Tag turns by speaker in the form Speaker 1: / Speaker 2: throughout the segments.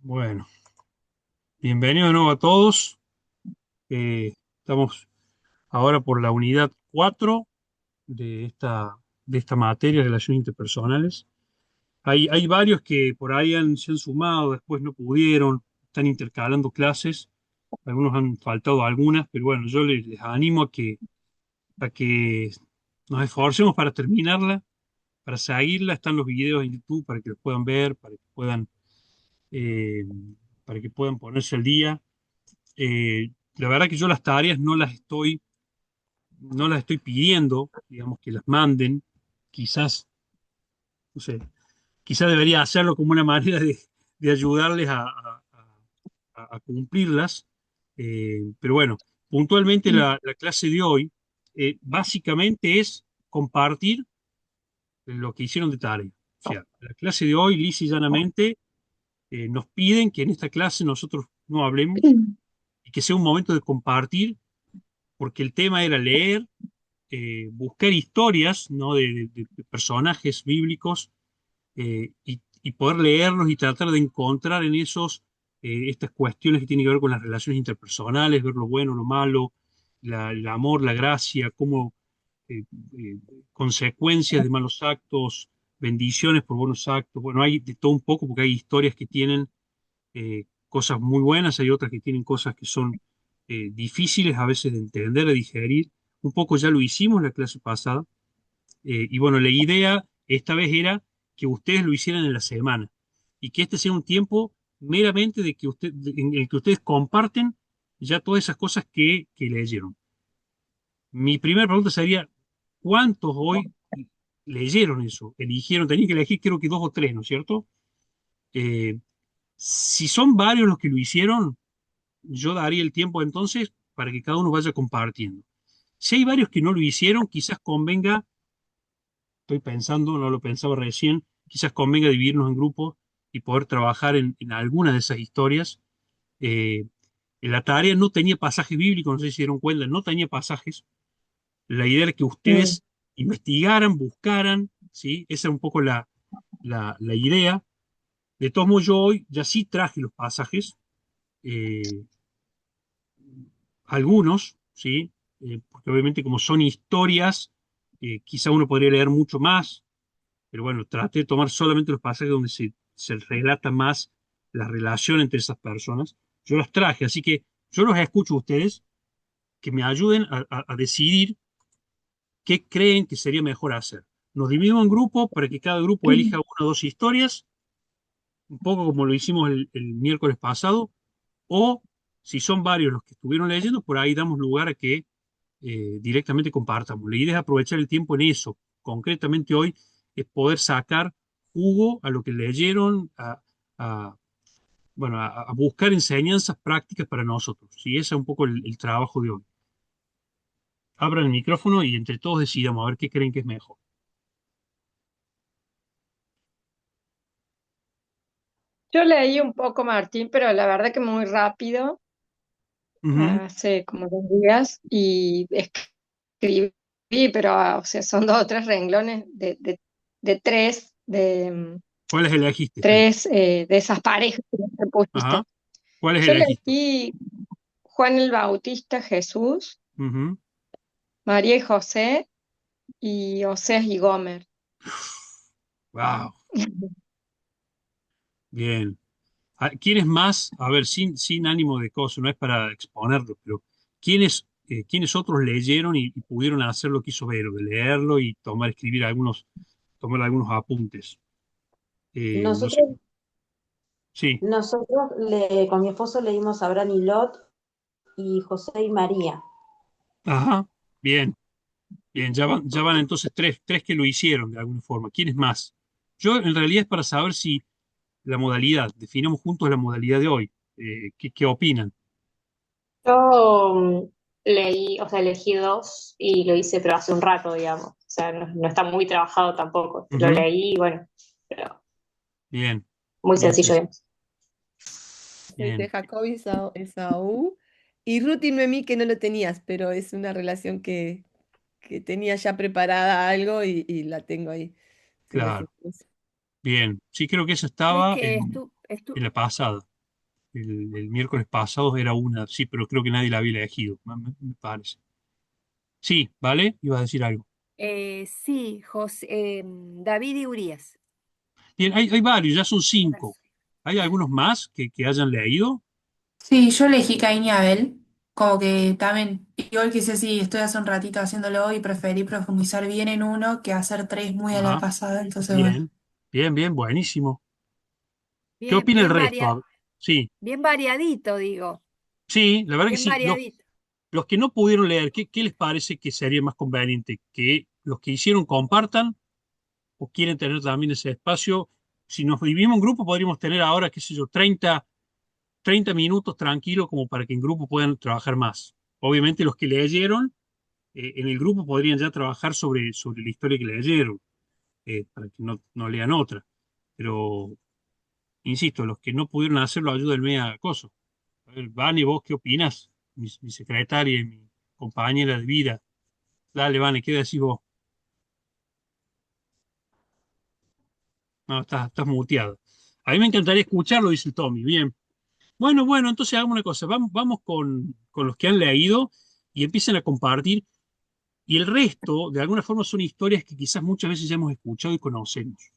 Speaker 1: Bueno, bienvenido de nuevo a todos. Estamos ahora por la unidad 4 de esta materia, relaciones interpersonales. Hay varios que por ahí se han sumado, después no pudieron, están intercalando clases, algunos han faltado algunas, pero bueno, yo les animo a que nos esforcemos para terminarla, para seguirla. Están los videos en YouTube para que los puedan ver, eh, para que puedan ponerse al día. La verdad que yo las tareas no las estoy pidiendo, digamos, que las manden. Quizás, no sé, quizás debería hacerlo como una manera de ayudarles a cumplirlas. Pero bueno, puntualmente la clase de hoy básicamente es compartir lo que hicieron de tarea. O sea, la clase de hoy, lisa y llanamente, nos piden que en esta clase nosotros no hablemos y que sea un momento de compartir, porque el tema era leer, buscar historias, ¿no? De personajes bíblicos, y poder leerlos y tratar de encontrar en esos estas cuestiones que tienen que ver con las relaciones interpersonales, ver lo bueno, lo malo, el amor, la gracia, cómo eh, eh, consecuencias de malos actos, bendiciones por buenos actos. Bueno, hay de todo un poco porque hay historias que tienen cosas muy buenas, hay otras que tienen cosas que son difíciles a veces de entender, de digerir. Un poco ya lo hicimos la clase pasada. Y bueno, la idea esta vez era que ustedes lo hicieran en la semana y que este sea un tiempo meramente en el que ustedes comparten ya todas esas cosas que leyeron. Mi primera pregunta sería, ¿cuántos hoy leyeron eso? Eligieron, tenían que elegir creo que dos o tres, ¿no es cierto? Eh, si son varios los que lo hicieron, yo daría el tiempo entonces para que cada uno vaya compartiendo. Si hay varios que no lo hicieron, quizás convenga, estoy pensando, no lo pensaba recién, quizás convenga dividirnos en grupos y poder trabajar en alguna de esas historias. Eh, la tarea no tenía pasajes bíblicos, no sé si se dieron cuenta, no tenía pasajes. La idea era que
Speaker 2: Mm.
Speaker 1: ustedes investigaran, buscaran, ¿sí? Esa era un poco la idea. De todos modos, yo hoy ya sí traje los pasajes, eh, algunos, ¿sí? Porque obviamente como son historias, quizá uno podría leer mucho más, pero bueno, traté de tomar solamente los pasajes donde se relata más la relación entre esas personas. Yo las traje, así que yo los escucho a ustedes, que me ayuden a decidir qué creen que sería mejor hacer. Nos dividimos en grupos para que cada grupo elija una o dos historias, un poco como lo hicimos el miércoles pasado, o si son varios los que estuvieron leyendo, por ahí damos lugar a que directamente compartamos. La idea es aprovechar el tiempo en eso. Concretamente hoy es poder sacar jugo a lo que leyeron, a, bueno, a buscar enseñanzas prácticas para nosotros. ¿Sí? Ese es un poco el trabajo de hoy. Abran el micrófono y entre todos decidamos a ver qué creen que es mejor.
Speaker 2: Yo leí un poco, Martín, pero la verdad que muy rápido,
Speaker 1: Ujú.
Speaker 2: hace como 2 días, y escribí, pero o sea, son 2 o 3 renglones de
Speaker 1: ¿Cuáles elegiste?
Speaker 2: tres de esas parejas que
Speaker 1: Ajá.
Speaker 2: pusiste.
Speaker 1: ¿Cuáles
Speaker 2: Yo
Speaker 1: elegiste?
Speaker 2: elegí Juan el Bautista, Jesús,
Speaker 1: Ujú.
Speaker 2: María y José y Oseas y Gomer.
Speaker 1: Wow. Bien. ¿Quiénes más? A ver, sin ánimo de cosa, no es para exponerlo, pero ¿quiénes otros leyeron y pudieron hacer lo que hizo Vero, de leerlo y tomar algunos apuntes? No sé.
Speaker 3: Nosotros,
Speaker 1: Sí.
Speaker 3: con mi esposo leímos Abraham y Lot y José y María.
Speaker 1: Ajá. Bien, bien. Ya van entonces tres que lo hicieron de alguna forma. ¿Quiénes más? Yo en realidad es para saber si la modalidad, definamos juntos la modalidad de hoy. ¿Qué opinan?
Speaker 4: Yo leí, o sea, elegí dos y lo hice, pero hace un rato, digamos. O sea, no está muy trabajado tampoco. Lo
Speaker 1: Ujú.
Speaker 4: leí, bueno, pero
Speaker 1: Bien,
Speaker 4: muy
Speaker 1: bien,
Speaker 4: sencillo, digamos.
Speaker 5: De
Speaker 1: bien.
Speaker 5: Jacob y Esaú. Y Ruth y Noemí que no lo tenías, pero es una relación que tenía ya preparada algo y la tengo ahí. Si
Speaker 1: Claro.
Speaker 5: necesitas.
Speaker 1: Bien. Sí, creo que eso
Speaker 6: ¿Sabes
Speaker 1: estaba
Speaker 6: que
Speaker 1: en la pasada. el miércoles pasado era una, sí, pero creo que nadie la había elegido, me parece. Sí, ¿vale? Ibas a decir algo.
Speaker 6: Sí, David y Urias.
Speaker 1: Bien, hay varios, ya son 5. ¿Hay algunos más que hayan leído?
Speaker 7: Sí, yo elegí Caín y Abel, como que también, igual que Ceci, estoy hace un ratito haciéndolo y preferí profundizar bien en uno que hacer tres muy a la
Speaker 1: Ajá,
Speaker 7: pasada, entonces bueno.
Speaker 1: bien, bien, bien, buenísimo. ¿Qué
Speaker 6: Bien,
Speaker 1: opina el resto? Sí,
Speaker 6: bien variadito, digo.
Speaker 1: sí, la verdad que
Speaker 6: Bien
Speaker 1: sí.
Speaker 6: variadito.
Speaker 1: Los que no pudieron leer, ¿qué les parece que sería más conveniente? ¿Que los que hicieron compartan o quieren tener también ese espacio? Si nos dividimos en grupo, podríamos tener ahora, qué sé yo, 30 minutos tranquilos como para que en grupo puedan trabajar más. Obviamente los que leyeron en el grupo podrían ya trabajar sobre la historia que leyeron, para que no lean otra. Pero, insisto, los que no pudieron hacerlo, ayúdenme a coso. A ver, Vane, ¿vos qué opinas? Mi secretaria y mi compañera de vida. Dale, Vane, ¿qué decís vos? No, estás muteado. A mí me encantaría escucharlo, dice el Tommy. Bien. Bueno, entonces hagamos una cosa. Vamos con los que han leído y empiecen a compartir. Y el resto, de alguna forma, son historias que quizás muchas veces ya hemos escuchado y conocemos.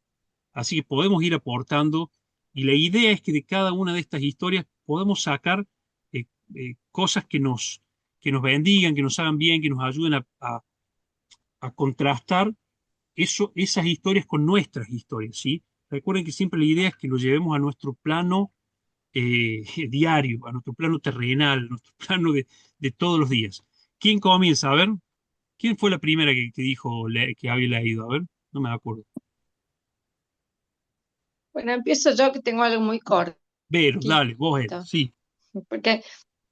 Speaker 1: Así que podemos ir aportando. Y la idea es que de cada una de estas historias podamos sacar cosas que nos bendigan, que nos hagan bien, que nos ayuden a contrastar esas historias con nuestras historias, ¿sí? Recuerden que siempre la idea es que lo llevemos a nuestro plano diario, a nuestro plano terrenal, a nuestro plano de todos los días. ¿Quién comienza? A ver, ¿quién fue la primera que dijo que había leído? A ver, no me acuerdo.
Speaker 2: Bueno, empiezo yo que tengo algo muy cortito,
Speaker 1: Vero, dale, vos eres, sí.
Speaker 2: porque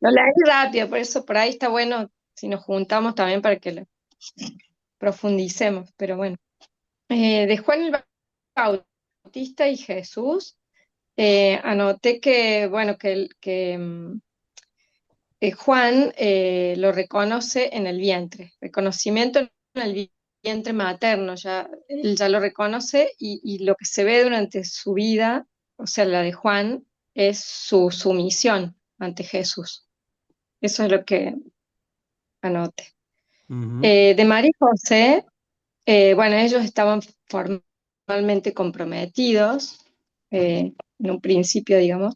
Speaker 2: lo leí rápido, por eso por ahí está bueno si nos juntamos también para que lo profundicemos, pero bueno. De Juan el Bautista y Jesús, anoté que, bueno, Juan lo reconoce en el vientre, reconocimiento en el vientre materno, ya, él ya lo reconoce y lo que se ve durante su vida, o sea, la de Juan, es su sumisión ante Jesús. Eso es lo que anoté.
Speaker 1: Ujú,
Speaker 2: De María y José, bueno, ellos estaban formalmente comprometidos en un principio, digamos,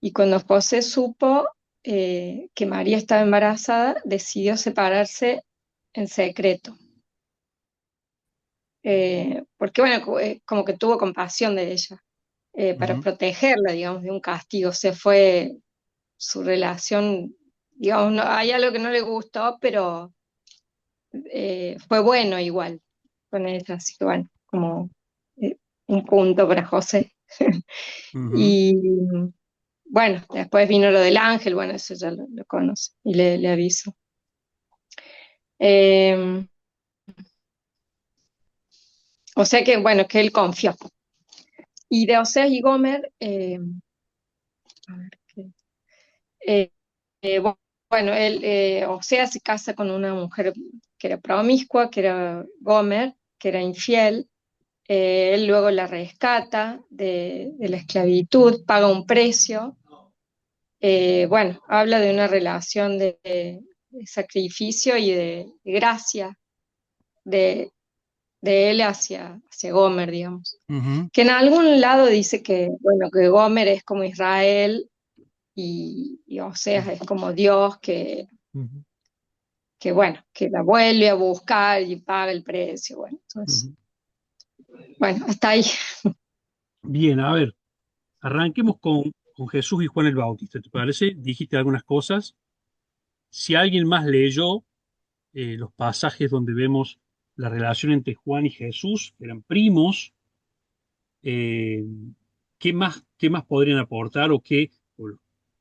Speaker 2: y cuando José supo que María estaba embarazada, decidió separarse en secreto, porque bueno, como que tuvo compasión de ella, para
Speaker 1: ujú,
Speaker 2: protegerla, digamos, de un castigo. Se fue su relación, digamos, hay algo que no le gustó, pero fue bueno igual con ella, así que bueno, como eh, un punto para José.
Speaker 1: ujú,
Speaker 2: Y bueno, después vino lo del ángel, bueno, eso ya lo conoce y le aviso. Eh, o sea que, bueno, que él confió. Y de Oseas y Gomer, a ver, eh, bueno, Oseas se casa con una mujer que era promiscua, que era Gomer, que era infiel. Él luego la rescata de la esclavitud, paga un precio. Bueno, habla de una relación de sacrificio y de gracia de, de él hacia Gomer, digamos.
Speaker 1: ujú,
Speaker 2: Que en algún lado dice que, bueno, que Gomer es como Israel y Oseas es como Dios
Speaker 1: ujú,
Speaker 2: que, bueno, que la vuelve a buscar y paga el precio. Bueno, entonces,
Speaker 1: ujú.
Speaker 2: bueno, hasta ahí.
Speaker 1: Bien, a ver, arranquemos con Jesús y Juan el Bautista, ¿te parece? Dijiste algunas cosas. Si alguien más leyó los pasajes donde vemos la relación entre Juan y Jesús, que eran primos, eh, ¿qué más podrían aportar o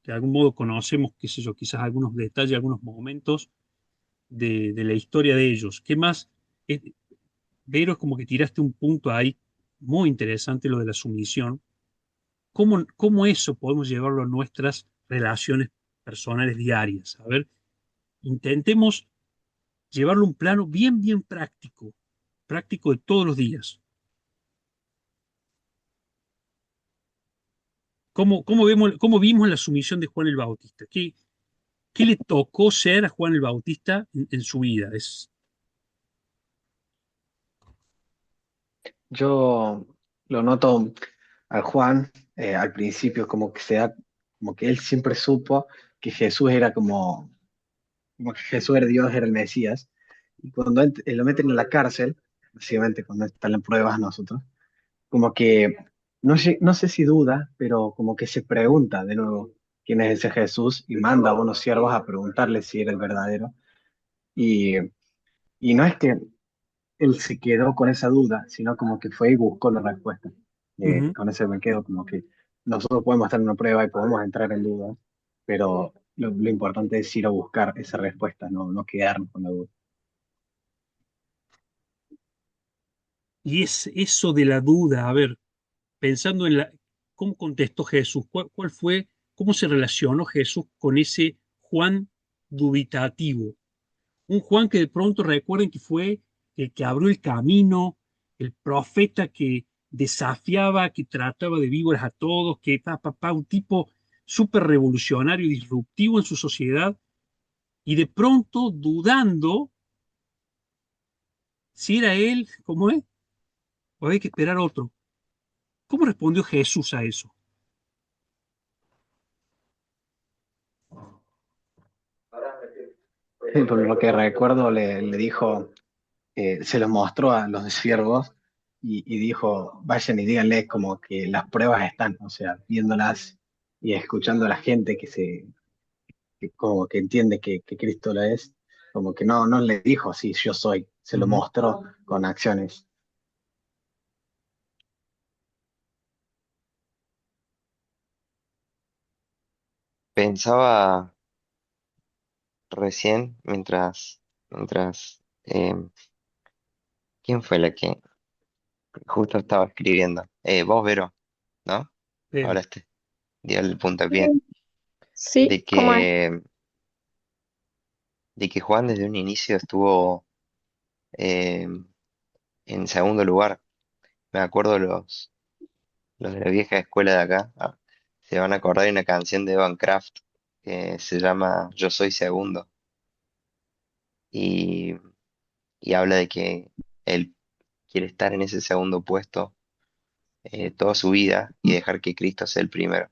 Speaker 1: de algún modo conocemos, qué sé yo, quizás algunos detalles, algunos momentos de la historia de ellos? ¿Qué más? Eh, Vero, es como que tiraste un punto ahí muy interesante, lo de la sumisión. ¿Cómo eso podemos llevarlo a nuestras relaciones personales diarias? A ver, intentemos llevarlo a un plano bien, bien práctico, práctico de todos los días. cómo vimos la sumisión de Juan el Bautista? ¿Qué le tocó ser a Juan el Bautista en su vida?
Speaker 8: Yo lo noto al Juan, al principio como que se da, como que él siempre supo que Jesús era como que Jesús era Dios, era el Mesías. Y cuando lo meten en la cárcel, básicamente cuando están en pruebas nosotros, como que no sé si duda, pero como que se pregunta de nuevo quién es ese Jesús y manda a unos siervos a preguntarle si era el verdadero. Y, y no es que él se quedó con esa duda, sino como que fue y buscó la respuesta.
Speaker 1: Ujú.
Speaker 8: Con eso me quedo como que nosotros podemos estar en una prueba y podemos entrar en dudas, pero lo importante es ir a buscar esa respuesta, no quedarnos con la duda.
Speaker 1: Y es eso de la duda, a ver, pensando en cómo contestó Jesús, cuál fue, cómo se relacionó Jesús con ese Juan dubitativo. Un Juan que de pronto recuerden que fue el que abrió el camino, el profeta que desafiaba, que trataba de víboras a todos, un tipo súper revolucionario y disruptivo en su sociedad, y de pronto dudando si era él, ¿cómo es? O hay que esperar otro. ¿Cómo respondió Jesús a eso?
Speaker 8: Sí, por lo que recuerdo le dijo, se los mostró a los siervos y dijo, vayan y díganles como que las pruebas están, o sea, viéndolas y escuchando a la gente que como que entiende que Cristo lo es, como que no le dijo, sí, yo soy, se lo
Speaker 1: Ujú.
Speaker 8: mostró con acciones.
Speaker 9: Pensaba recién, mientras, ¿quién fue la que justo estaba escribiendo? Vos, Vero, ¿no?
Speaker 1: Pero,
Speaker 9: Hablaste, dio el puntapié,
Speaker 2: Sí,
Speaker 9: de
Speaker 2: ¿cómo es?
Speaker 9: que, de que Juan desde un inicio estuvo eh, en segundo lugar. Me acuerdo los de la vieja escuela de acá, se van a acordar de una canción de Evan Kraft que se llama Yo soy segundo. Y, y habla de que él quiere estar en ese segundo puesto toda su vida y dejar que Cristo sea el primero.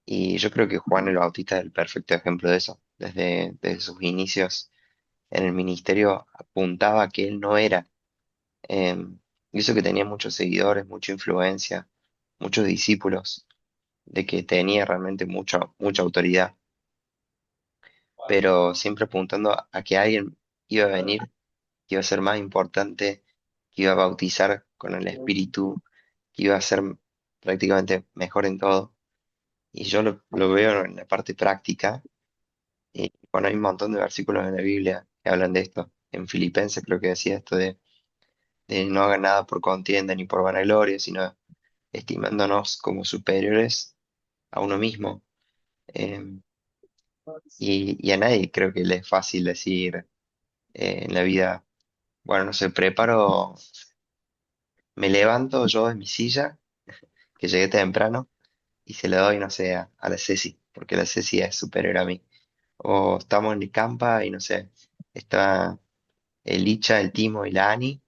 Speaker 9: Y yo creo que Juan el Bautista es el perfecto ejemplo de eso. Desde sus inicios en el ministerio apuntaba a que él no era. Y eso que tenía muchos seguidores, mucha influencia, muchos discípulos, de que tenía realmente mucha autoridad, pero siempre apuntando a que alguien iba a venir, que iba a ser más importante, que iba a bautizar con el Espíritu, que iba a ser prácticamente mejor en todo. Y yo lo veo en la parte práctica. Y bueno, hay un montón de versículos en la Biblia que hablan de esto. En Filipenses creo que decía esto de no hagan nada por contienda ni por vanagloria, sino estimándonos como superiores a uno mismo. Em, y a nadie creo que le es fácil decir en la vida, bueno, no sé, me levanto yo de mi silla, que llegué temprano, y se lo doy, no sé, a la Ceci, porque la Ceci es superior a mí. O estamos en el campa y no sé, está el Licha, el Timo y la Ani,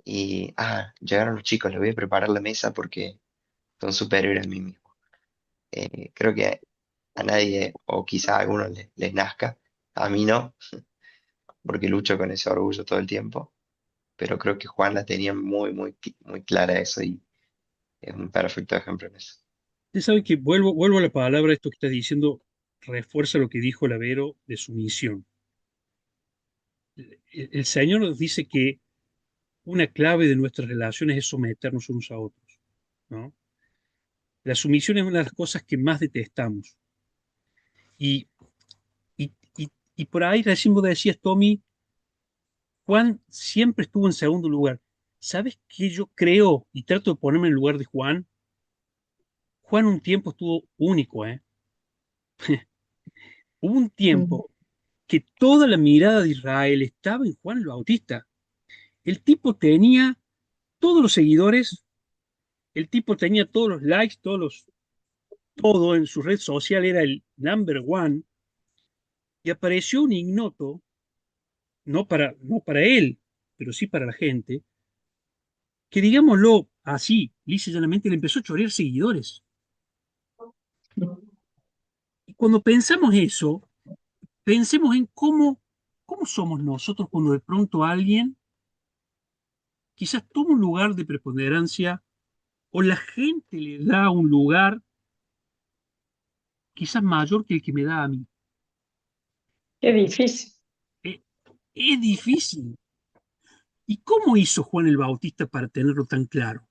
Speaker 9: y, llegaron los chicos, les voy a preparar la mesa porque son superiores a mí mismo. Creo que a nadie, o quizá a algunos les nazca, a mí no, porque lucho con ese orgullo todo el tiempo, pero creo que Juan la tenía muy clara eso y es un perfecto ejemplo en eso.
Speaker 1: usted sabe que vuelvo a la palabra, esto que está diciendo refuerza lo que dijo Lavero de su misión. El Señor nos dice que una clave de nuestras relaciones es someternos unos a otros, ¿no? La sumisión es una de las cosas que más detestamos. Y, y por ahí recién vos decías, Tommy, Juan siempre estuvo en segundo lugar. ¿Sabes qué yo creo? Y trato de ponerme en el lugar de Juan. Juan un tiempo estuvo único, ¿eh? Hubo un
Speaker 2: Mm.
Speaker 1: tiempo que toda la mirada de Israel estaba en Juan el Bautista. El tipo tenía todos los seguidores, el tipo tenía todos los likes, todos los todo en su red social era el number one, y apareció un ignoto, no para él, pero sí para la gente, que digámoslo así, lisa y llanamente, le empezó a chorear seguidores. Y cuando pensamos eso, pensemos en cómo somos nosotros cuando de pronto alguien quizás toma un lugar de preponderancia o la gente le da un lugar quizás mayor que el que me da a mí.
Speaker 2: Qué difícil.
Speaker 1: Eh, es difícil. ¿Y cómo hizo Juan el Bautista para tenerlo tan claro?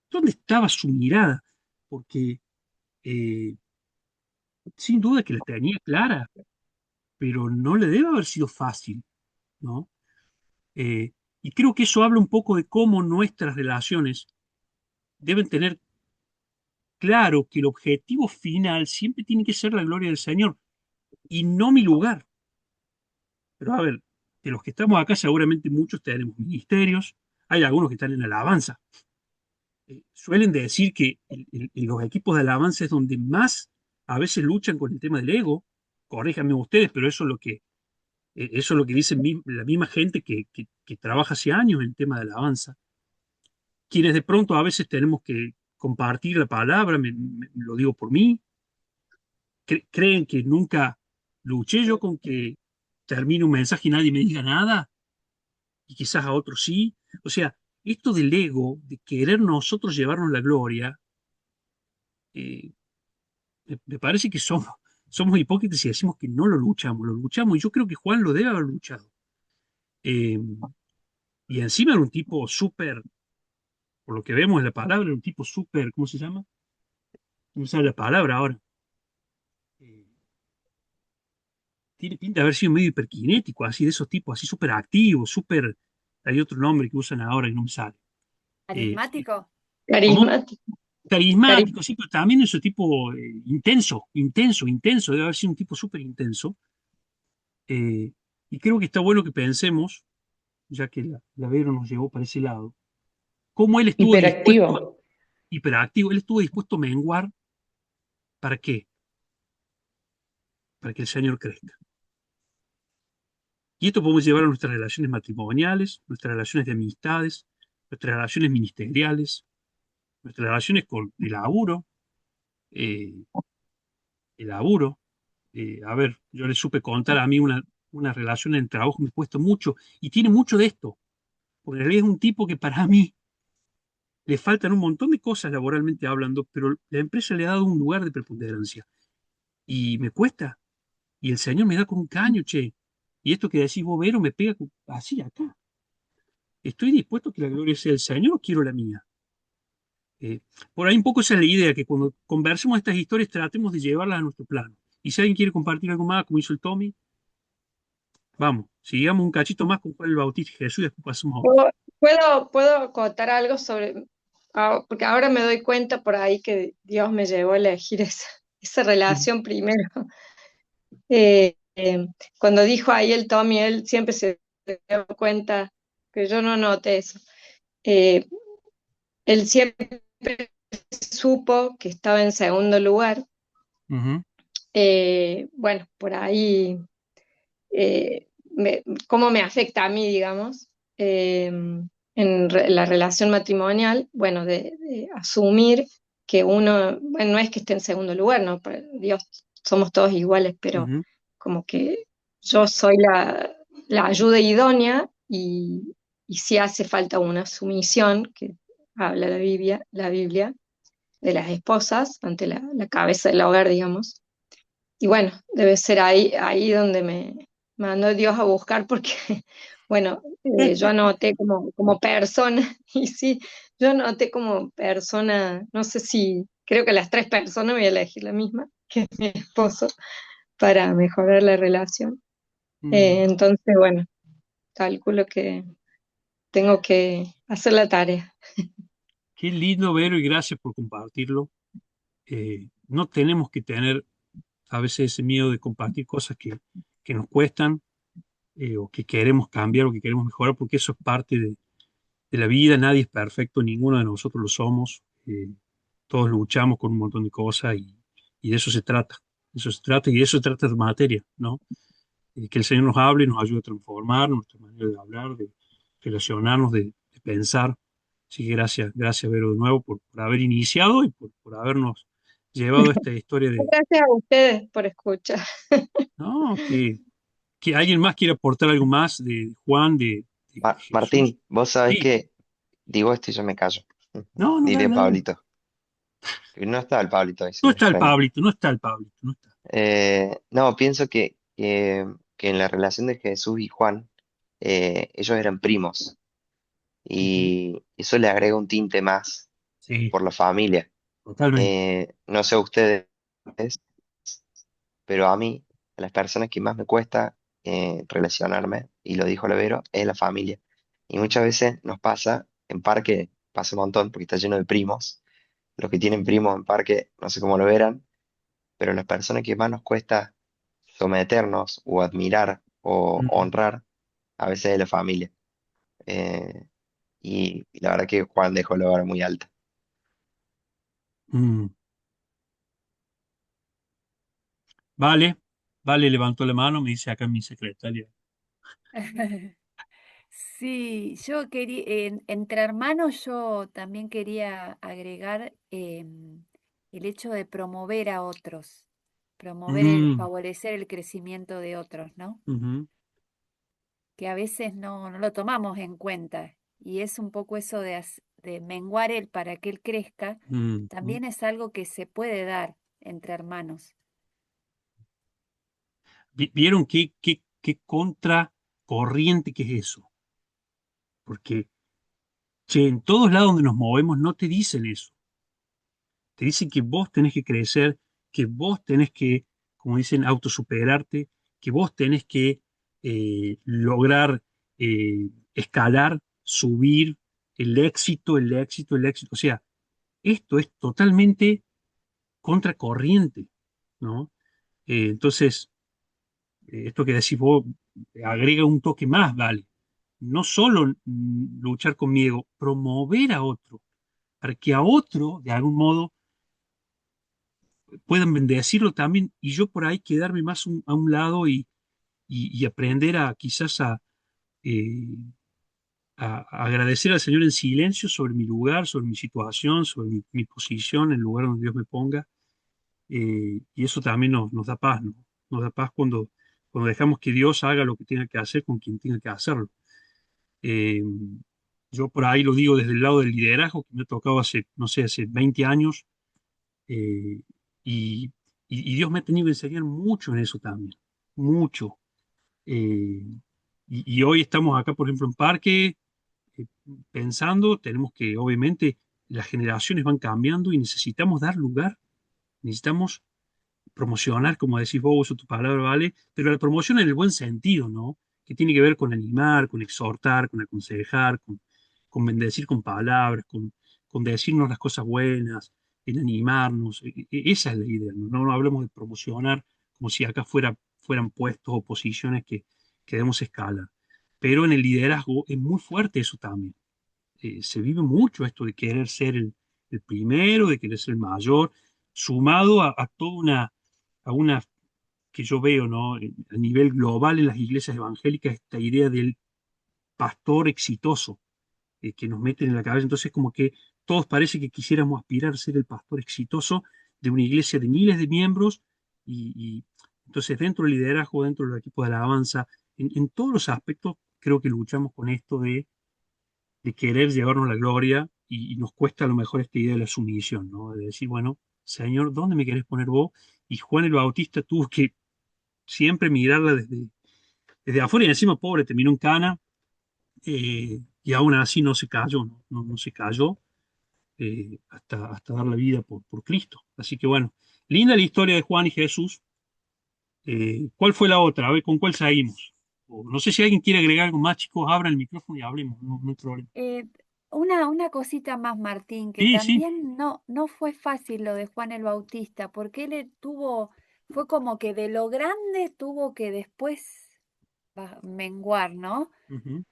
Speaker 1: ¿Dónde estaba su mirada? Porque eh, sin duda que la tenía clara, pero no le debe haber sido fácil, ¿no? Eh, y creo que eso habla un poco de cómo nuestras relaciones deben tener claro que el objetivo final siempre tiene que ser la gloria del Señor y no mi lugar. Pero a ver, de los que estamos acá seguramente muchos tenemos ministerios, hay algunos que están en alabanza. Suelen decir que los equipos de alabanza es donde más a veces luchan con el tema del ego. Corríjanme ustedes, pero eso es lo que dice la misma gente que trabaja hace años en el tema de alabanza. Quienes de pronto a veces tenemos que compartir la palabra, lo digo por mí, creen que nunca luché yo con que termine un mensaje y nadie me diga nada, y quizás a otros sí. O sea, esto del ego, de querer nosotros llevarnos la gloria, eh, me parece que somos hipócritas y decimos que no lo luchamos, y yo creo que Juan lo debe haber luchado. Eh, y encima era un tipo súper, por lo que vemos en la palabra, era un tipo súper, ¿cómo se llama? No me sale la palabra ahora. Eh, Tiene pinta de haber sido medio hiperkinético, así de esos tipos, así súper activos, súper, hay otro nombre que usan ahora y no me sale. Eh,
Speaker 6: ¿Carismático?
Speaker 1: ¿Cómo?
Speaker 2: Carismático.
Speaker 1: Carismático, sí, pero también es un tipo intenso, debe haber sido un tipo súper intenso. Eh, y creo que está bueno que pensemos, ya que la Vero nos llevó para ese lado, cómo él estuvo
Speaker 2: Hiperactivo.
Speaker 1: dispuesto, hiperactivo, él estuvo dispuesto a menguar, ¿para qué? Para que el Señor crezca. Y esto podemos llevar a nuestras relaciones matrimoniales, nuestras relaciones de amistades, nuestras relaciones ministeriales, nuestras relaciones con eh, el laburo. A ver, yo le supe contar a mí una relación en el trabajo me cuesta mucho y tiene mucho de esto, porque en realidad es un tipo que para mí le faltan un montón de cosas laboralmente hablando, pero la empresa le ha dado un lugar de preponderancia y me cuesta. Y el Señor me da con un caño, che. Y esto que decís vos, Vero, me pega así acá. ¿Estoy dispuesto a que la gloria sea del Señor o quiero la mía? Eh, por ahí un poco esa es la idea, que cuando conversemos estas historias tratemos de llevarlas a nuestro plano. Y si alguien quiere compartir algo más, como hizo el Tommy, vamos, sigamos un cachito más con Juan el Bautista y Jesús y después pasamos a otro.
Speaker 2: ¿Puedo contar algo sobre, porque ahora me doy cuenta por ahí que Dios me llevó a elegir esa
Speaker 1: Mm,
Speaker 2: relación primero. Eh, eh, Cuando dijo ahí el Tommy, él siempre se dio cuenta que yo no noté eso. Eh, Él siempre supo que estaba en segundo lugar.
Speaker 1: ujú,
Speaker 2: Bueno, por ahí, cómo me afecta a mí, digamos, la relación matrimonial, bueno, de asumir que uno, bueno, no es que esté en segundo lugar, ¿no? Para Dios, somos todos iguales, pero
Speaker 1: ujú,
Speaker 2: como que yo soy la ayuda idónea y si hace falta una sumisión, que habla la Biblia de las esposas ante la cabeza del hogar, digamos. Y bueno, debe ser ahí donde me mandó Dios a buscar porque, bueno, yo anoté como persona, y sí, yo anoté como persona, no sé si, creo que las tres personas voy a elegir la misma, que es mi esposo, para mejorar la relación.
Speaker 1: mm.
Speaker 2: Entonces, bueno, calculo que tengo que hacer la tarea.
Speaker 1: Qué lindo, Vero, y gracias por compartirlo. No tenemos que tener a veces ese miedo de compartir cosas que nos cuestan o que queremos cambiar o que queremos mejorar, porque eso es parte de la vida. Nadie es perfecto, ninguno de nosotros lo somos. todos luchamos con un montón de cosas y de eso se trata. De eso se trata y de eso se trata de materia, ¿no? Que el Señor nos hable, nos ayude a transformar nuestra manera de hablar, de relacionarnos, de pensar. Sí, gracias, gracias, Vero, de nuevo por haber iniciado y por habernos llevado a esta historia de,
Speaker 2: Gracias a ustedes por escuchar.
Speaker 1: no, que alguien más quiera aportar algo más de Juan, de Jesús.
Speaker 9: Martín, vos sabés
Speaker 1: Sí,
Speaker 9: que digo esto y yo me callo.
Speaker 1: no, no,
Speaker 9: Diré
Speaker 1: dale, dale.
Speaker 9: Pablito. Que no está el Pablito ahí, se
Speaker 1: No
Speaker 9: me
Speaker 1: está el
Speaker 9: extraña.
Speaker 1: Pablito, no está el Pablito, no está.
Speaker 9: No, pienso que en la relación de Jesús y Juan, ellos eran primos
Speaker 1: Ujú.
Speaker 9: y eso le agrega un tinte más
Speaker 1: Sí,
Speaker 9: por la familia.
Speaker 1: totalmente.
Speaker 9: No sé ustedes, pero a mí, a las personas que más me cuesta relacionarme, y lo dijo Levero, es la familia. Y muchas veces nos pasa, en parque pasa un montón porque está lleno de primos. Los que tienen primos en parque, no sé cómo lo verán, pero las personas que más nos cuesta someternos o admirar o
Speaker 1: Mm,
Speaker 9: honrar, a veces es la familia. Eh, y la verdad que Juan dejó la vara muy alta.
Speaker 1: mm. Vale, vale, levantó la mano, me dice acá mi secretaria.
Speaker 6: Sí, yo quería, entre hermanos yo también quería agregar el hecho de promover a otros,
Speaker 1: Mm,
Speaker 6: favorecer el crecimiento de otros, ¿no?
Speaker 1: ujú,
Speaker 6: Que a veces no lo tomamos en cuenta. Y es un poco eso de menguar él para que él crezca,
Speaker 1: mm.
Speaker 6: también es algo que se puede dar entre hermanos.
Speaker 1: ¿Vieron qué contracorriente que es eso? Porque, che, en todos lados donde nos movemos no te dicen eso. Te dicen que vos tenés que crecer, que vos tenés que, como dicen, autosuperarte, que vos tenés que lograr escalar, subir el éxito, el éxito, el éxito. O sea, esto es totalmente contracorriente, ¿no? Entonces, esto que decís vos agrega un toque más, ¿vale? No solo luchar con mi ego, promover a otro, para que a otro, de algún modo, puedan bendecirlo también y yo por ahí quedarme más a un lado y aprender a quizás eh, a agradecer al Señor en silencio sobre mi lugar, sobre mi situación, sobre mi posición, el lugar donde Dios me ponga. Y eso también nos da paz, ¿no? Nos da paz cuando dejamos que Dios haga lo que tenga que hacer con quien tenga que hacerlo. Eh, yo por ahí lo digo desde el lado del liderazgo, que me ha tocado hace, no sé, hace 20 años, eh, y, y Dios me ha tenido que enseñar mucho en eso también, mucho. Eh, y hoy estamos acá, por ejemplo, en Parque, eh, pensando, tenemos que, obviamente, las generaciones van cambiando y necesitamos dar lugar, necesitamos promocionar, como decís vos, uso tu palabra, ¿vale? Pero la promoción en el buen sentido, ¿no? Que tiene que ver con animar, con exhortar, con aconsejar, con bendecir con palabras, con decirnos las cosas buenas, en animarnos. Esa es la idea, ¿no? No hablamos de promocionar como si acá fueran puestos o posiciones que debemos escalar. Pero en el liderazgo es muy fuerte eso también. Se vive mucho esto de querer ser el primero, de querer ser el mayor, sumado a toda una que yo veo, ¿no? A nivel global en las iglesias evangélicas, esta idea del pastor exitoso que nos meten en la cabeza. Entonces, como que todos parece que quisiéramos aspirar a ser el pastor exitoso de una iglesia de miles de miembros y entonces dentro del liderazgo, dentro del equipo de alabanza, en todos los aspectos creo que luchamos con esto de querer llevarnos la gloria y nos cuesta a lo mejor esta idea de la sumisión, ¿no? De decir, bueno, Señor, ¿dónde me querés poner vos? Y Juan el Bautista tuvo que siempre mirarla desde afuera y encima, pobre, terminó en Cana y aún así no se cayó, no se cayó hasta dar la vida por Cristo. Así que bueno, linda la historia de Juan y Jesús. ¿Cuál fue la otra? A ver, ¿con cuál seguimos? O no sé si alguien quiere agregar algo más, chicos, abran el micrófono y hablemos, no hay problema.
Speaker 6: Eh, una cosita más, Martín, que
Speaker 1: Sí, sí.
Speaker 6: también no fue fácil lo de Juan el Bautista, porque fue como que de lo grande tuvo que después menguar, ¿no?
Speaker 1: Ujú,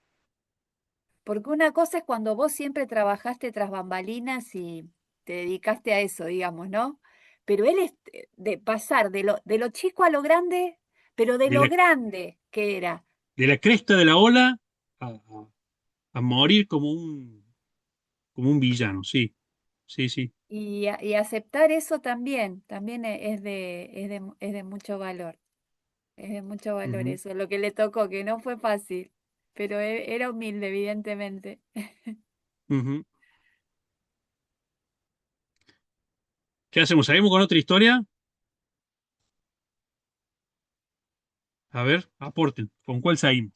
Speaker 6: Porque una cosa es cuando vos siempre trabajaste tras bambalinas y te dedicaste a eso, digamos, ¿no? Pero él es de pasar de lo chico a lo grande, pero de
Speaker 1: De
Speaker 6: lo
Speaker 1: la,
Speaker 6: grande que era.
Speaker 1: de la cresta de la ola a morir como un villano, sí, sí, sí.
Speaker 6: Y aceptar eso también, también es de mucho valor. Es de mucho valor
Speaker 1: Ujú,
Speaker 6: eso, lo que le tocó, que no fue fácil, pero era humilde, evidentemente.
Speaker 1: ujú. ¿Qué hacemos? ¿Seguimos con otra historia? A ver, aporten. ¿Con cuál seguimos?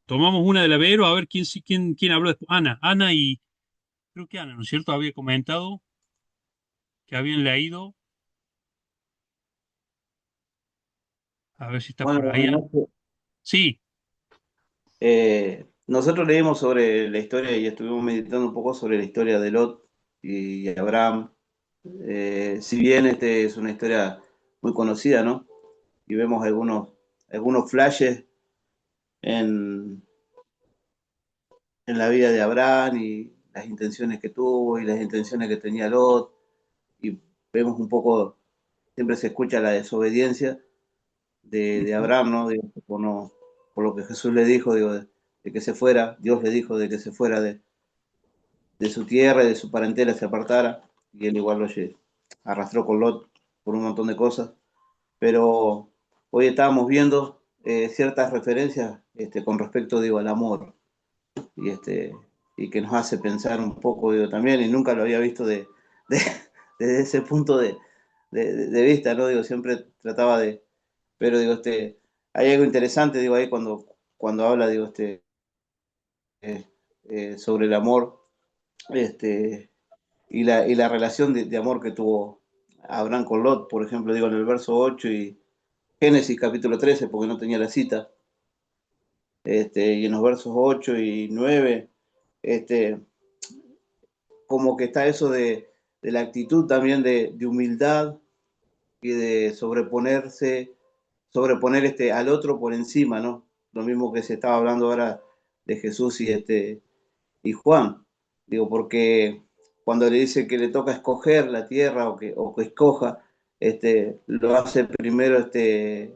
Speaker 1: Tomamos una de la Vero, a ver quién habló después. Ana y creo que Ana, ¿no es cierto? Había comentado que habían leído. A ver si está
Speaker 10: Bueno,
Speaker 1: por ahí.
Speaker 10: buenas noches.
Speaker 1: Sí.
Speaker 10: Nosotros leímos sobre la historia y estuvimos meditando un poco sobre la historia de Lot y Abraham. Si bien este es una historia muy conocida, ¿no? Y vemos algunos flashes en, en la vida de Abraham y las intenciones que tuvo y las intenciones que tenía Lot. Y vemos un poco, siempre se escucha la desobediencia de
Speaker 1: Ujú,
Speaker 10: Abraham, ¿no? Digo, por lo que Jesús le dijo, digo, de que se fuera, Dios le dijo de que se fuera de su tierra y de su parentela, se apartara, y él igual arrastró con Lot por un montón de cosas, pero hoy estábamos viendo ciertas referencias con respecto, digo, al amor, y, y que nos hace pensar un poco, digo, también, y nunca lo había visto de- desde ese punto de vista, ¿no? Digo, siempre trataba pero digo, hay algo interesante, digo, ahí cuando habla, digo, eh, sobre el amor, este, y la relación de amor que tuvo Abraham con Lot, por ejemplo, digo, en el verso 8 y Génesis capítulo 13 porque no tenía la cita, y en los versos 8 y 9 este, como que está eso de la actitud también de humildad y de sobreponer al otro por encima, ¿no? Lo mismo que se estaba hablando ahora de Jesús y Juan. Digo, porque cuando le dice que le toca escoger la tierra o que escoja, lo hace primero, le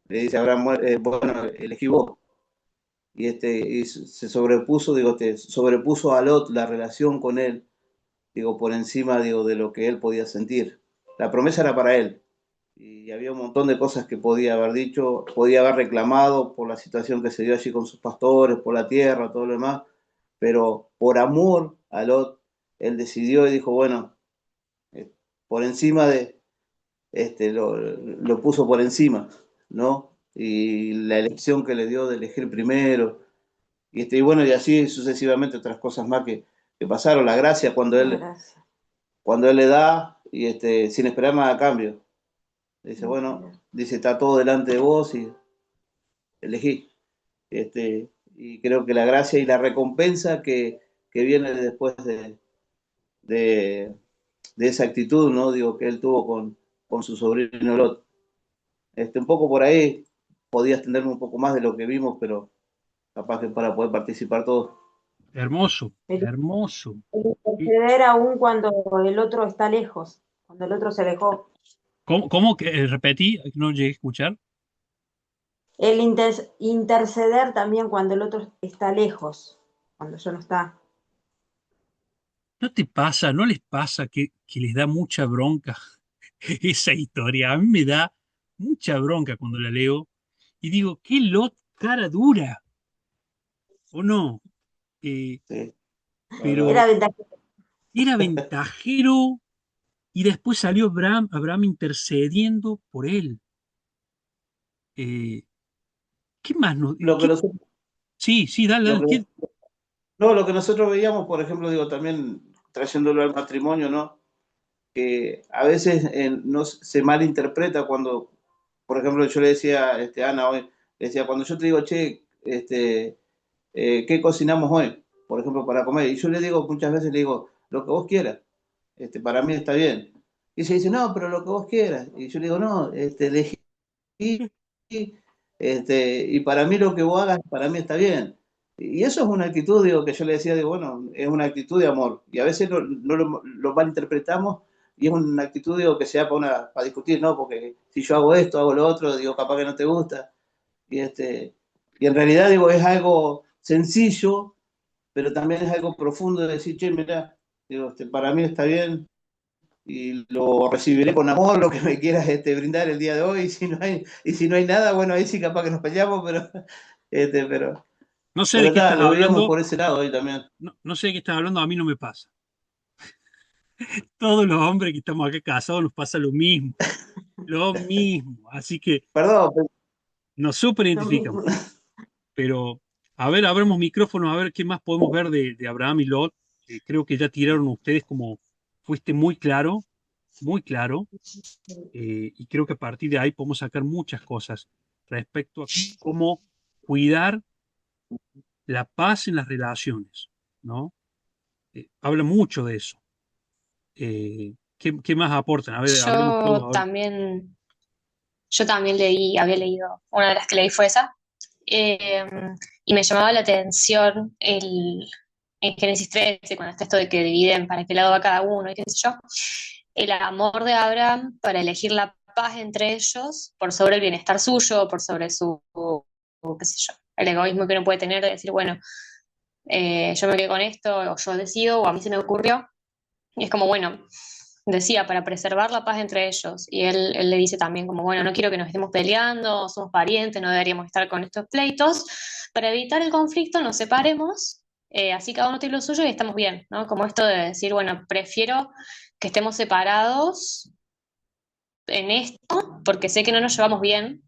Speaker 10: dice a Abraham, bueno, elegí vos. Y se sobrepuso, digo, sobrepuso a Lot la relación con él, digo, por encima, digo, de lo que él podía sentir. La promesa era para él, y había un montón de cosas que podía haber dicho, podía haber reclamado por la situación que se dio allí con sus pastores, por la tierra, todo lo demás, pero por amor a Lot, él decidió y dijo, bueno, eh, por encima lo puso por encima, ¿no? Y la elección que le dio de elegir primero, y bueno, y así sucesivamente otras cosas más que pasaron, la gracia
Speaker 3: La gracia.
Speaker 10: cuando él le da, y sin esperar nada a cambio. Dice,
Speaker 3: Sin
Speaker 10: bueno,
Speaker 3: esperar.
Speaker 10: dice, está todo delante de vos y elegí. Y creo que la gracia y la recompensa que viene después de, de esa actitud, ¿no? Digo, que él tuvo con su sobrino Lot. Un poco por ahí podía extenderme un poco más de lo que vimos, pero capaz que para poder participar todos.
Speaker 1: hermoso,
Speaker 3: El,
Speaker 1: hermoso.
Speaker 3: el
Speaker 1: Y
Speaker 3: interceder aún cuando el otro está lejos, cuando el otro se alejó.
Speaker 1: ¿cómo que repetí? No llegué a escuchar.
Speaker 3: El interceder también cuando el otro está lejos, cuando ya no está.
Speaker 1: ¿No te pasa, no les pasa que les da mucha bronca esa historia? A mí me da mucha bronca cuando la leo y digo, qué lot cara dura, ¿o no? Eh,
Speaker 10: Sí, la verdad.
Speaker 3: Era
Speaker 1: pero
Speaker 3: ventajoso.
Speaker 1: era ventajero y después salió Abraham intercediendo por él. Eh, ¿Qué más?
Speaker 10: Lo que nosotros,
Speaker 1: Sí, sí, dale,
Speaker 10: lo
Speaker 1: dale.
Speaker 10: que, no, lo que nosotros veíamos, por ejemplo, digo, también trayéndolo al matrimonio, ¿no? Que a veces no se malinterpreta cuando, por ejemplo, yo le decía a Ana hoy, le decía, cuando yo te digo, che, ¿qué cocinamos hoy? Por ejemplo, para comer. Y yo le digo, muchas veces le digo, lo que vos quieras, para mí está bien. Y se dice, no, pero lo que vos quieras. Y yo le digo, no, elegí, y para mí lo que vos hagas, para mí está bien. Y eso es una actitud, digo, que yo le decía, digo, bueno, es una actitud de amor. Y a veces no lo malinterpretamos y es una actitud, digo, que sea para discutir, ¿no? Porque si yo hago esto, hago lo otro, digo, capaz que no te gusta. Y en realidad, digo, es algo sencillo, pero también es algo profundo de decir, che, mira, digo, para mí está bien y lo recibiré con amor, lo que me quieras brindar el día de hoy. Y si no hay nada, bueno, ahí sí capaz que nos peleamos, pero, este, pero,
Speaker 1: No sé
Speaker 10: pero
Speaker 1: de qué
Speaker 10: está,
Speaker 1: estás
Speaker 10: lo veíamos
Speaker 1: hablando,
Speaker 10: por ese lado hoy también.
Speaker 1: no sé de qué estás hablando, a mí no me pasa. Todos los hombres que estamos acá casados nos pasa lo mismo. Así que
Speaker 10: Perdón,
Speaker 1: nos súper identificamos. Pero, a ver, abramos micrófono, a ver qué más podemos ver de Abraham y Lot. Creo que ya tiraron ustedes como fuiste muy claro, y creo que a partir de ahí podemos sacar muchas cosas respecto a cómo cuidar la paz en las relaciones, ¿no? Habla mucho de eso. ¿Qué más aportan? A ver, hablemos todos.
Speaker 4: Yo también, yo también había leído, una de las que leí fue esa, eh, y me llamaba la atención en Génesis 13, cuando está esto de que dividen para qué lado va cada uno y qué sé yo, el amor de Abraham para elegir la paz entre ellos por sobre el bienestar suyo, por sobre qué sé yo, el egoísmo que uno puede tener de decir, bueno, yo me quedé con esto, o yo decido, o a mí se me ocurrió. Y es como, bueno, decía, para preservar la paz entre ellos. Y él le dice también como, bueno, no quiero que nos estemos peleando, somos parientes, no deberíamos estar con estos pleitos. Para evitar el conflicto, nos separemos, así cada uno tiene lo suyo y estamos bien, ¿no? Como esto de decir, bueno, prefiero que estemos separados en esto, porque sé que no nos llevamos bien,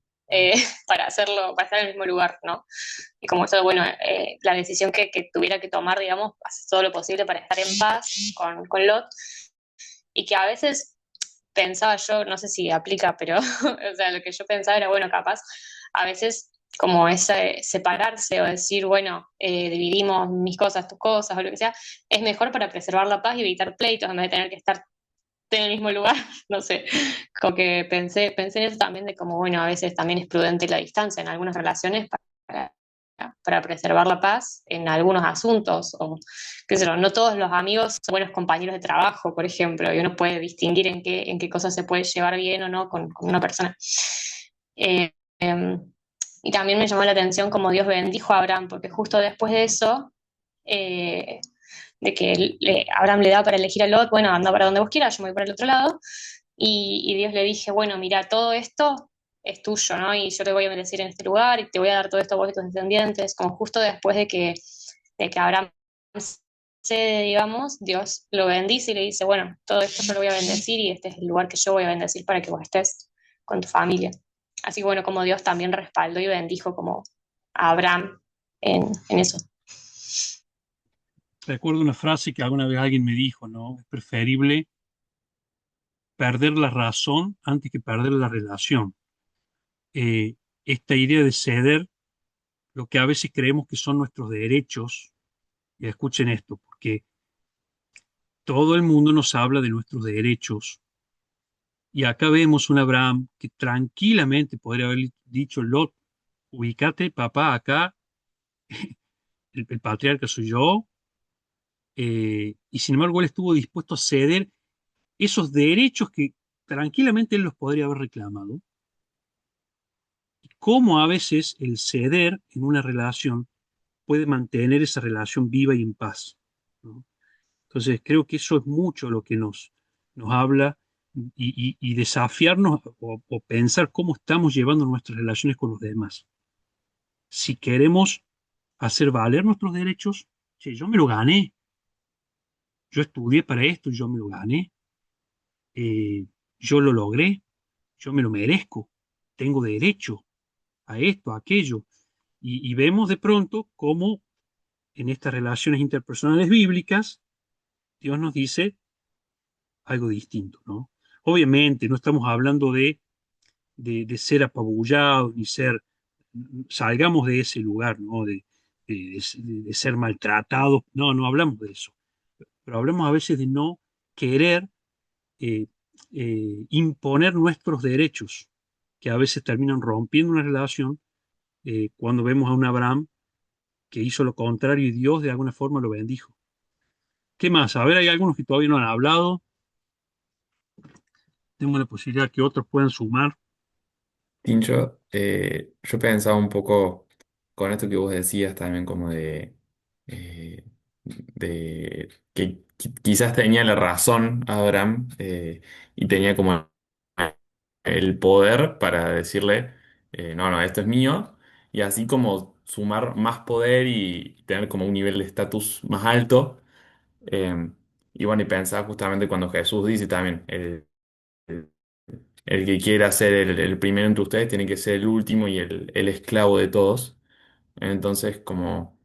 Speaker 4: para hacerlo, para estar en el mismo lugar, ¿no? Y como eso, bueno, la decisión que tuviera que tomar, digamos, hace todo lo posible para estar en paz con Lot, y que a veces pensaba yo, no sé si aplica, pero o sea, lo que yo pensaba era, bueno, capaz, a veces como ese separarse o decir, bueno, dividimos mis cosas, tus cosas, o lo que sea, es mejor para preservar la paz y evitar pleitos en vez de tener que estar en el mismo lugar, no sé, como que pensé en eso también de como, bueno, a veces también es prudente la distancia en algunas relaciones para preservar la paz en algunos asuntos, o qué sé yo, no todos los amigos son buenos compañeros de trabajo, por ejemplo, y uno puede distinguir en qué cosas se puede llevar bien o no con una persona. Eh, y también me llamó la atención cómo Dios bendijo a Abraham, porque justo después de eso, eh, de que Abraham le da para elegir a Lot, bueno, anda para donde vos quieras, yo me voy para el otro lado, y Dios le dije, bueno, mira, todo esto es tuyo, ¿no? Y yo te voy a bendecir en este lugar y te voy a dar todo esto a vos y tus descendientes, como justo después de que Abraham cede, digamos, Dios lo bendice y le dice, bueno, todo esto yo lo voy a bendecir y este es el lugar que yo voy a bendecir para que vos estés con tu familia. Así que bueno, como Dios también respaldó y bendijo como a Abraham en eso.
Speaker 1: Recuerdo una frase que alguna vez alguien me dijo, ¿no? Es preferible perder la razón antes que perder la relación. Esta idea de ceder lo que a veces creemos que son nuestros derechos, y escuchen esto, porque todo el mundo nos habla de nuestros derechos, y acá vemos un Abraham que tranquilamente podría haber dicho, Lot, ubícate, papá, acá, el patriarca soy yo, y sin embargo él estuvo dispuesto a ceder esos derechos que tranquilamente él los podría haber reclamado. Y cómo a veces el ceder en una relación puede mantener esa relación viva y en paz, ¿no? Entonces creo que eso es mucho lo que nos habla, y desafiarnos o pensar cómo estamos llevando nuestras relaciones con los demás. Si queremos hacer valer nuestros derechos, che, yo me lo gané, yo estudié para esto, yo me lo gané, yo lo logré, yo me lo merezco, tengo derecho a esto, a aquello. Y vemos de pronto cómo en estas relaciones interpersonales bíblicas Dios nos dice algo distinto, ¿no? Obviamente no estamos hablando de ser apabullados, ni ser, salgamos de ese lugar, ¿no? De ser maltratados, no, no hablamos de eso, pero hablamos a veces de no querer eh, imponer nuestros derechos, que a veces terminan rompiendo una relación, cuando vemos a un Abraham que hizo lo contrario y Dios de alguna forma lo bendijo. ¿Qué más? A ver, hay algunos que todavía no han hablado. Tengo la posibilidad que otros puedan sumar.
Speaker 11: Tincho, yo pensaba un poco con esto que vos decías también como de que quizás tenía la razón Abraham y tenía como el poder para decirle, no, no, esto es mío, y así como sumar más poder y tener como un nivel de estatus más alto. eh, y bueno, y pensaba justamente cuando Jesús dice también, el que quiera ser el primero entre ustedes tiene que ser el último y el esclavo de todos. Entonces, como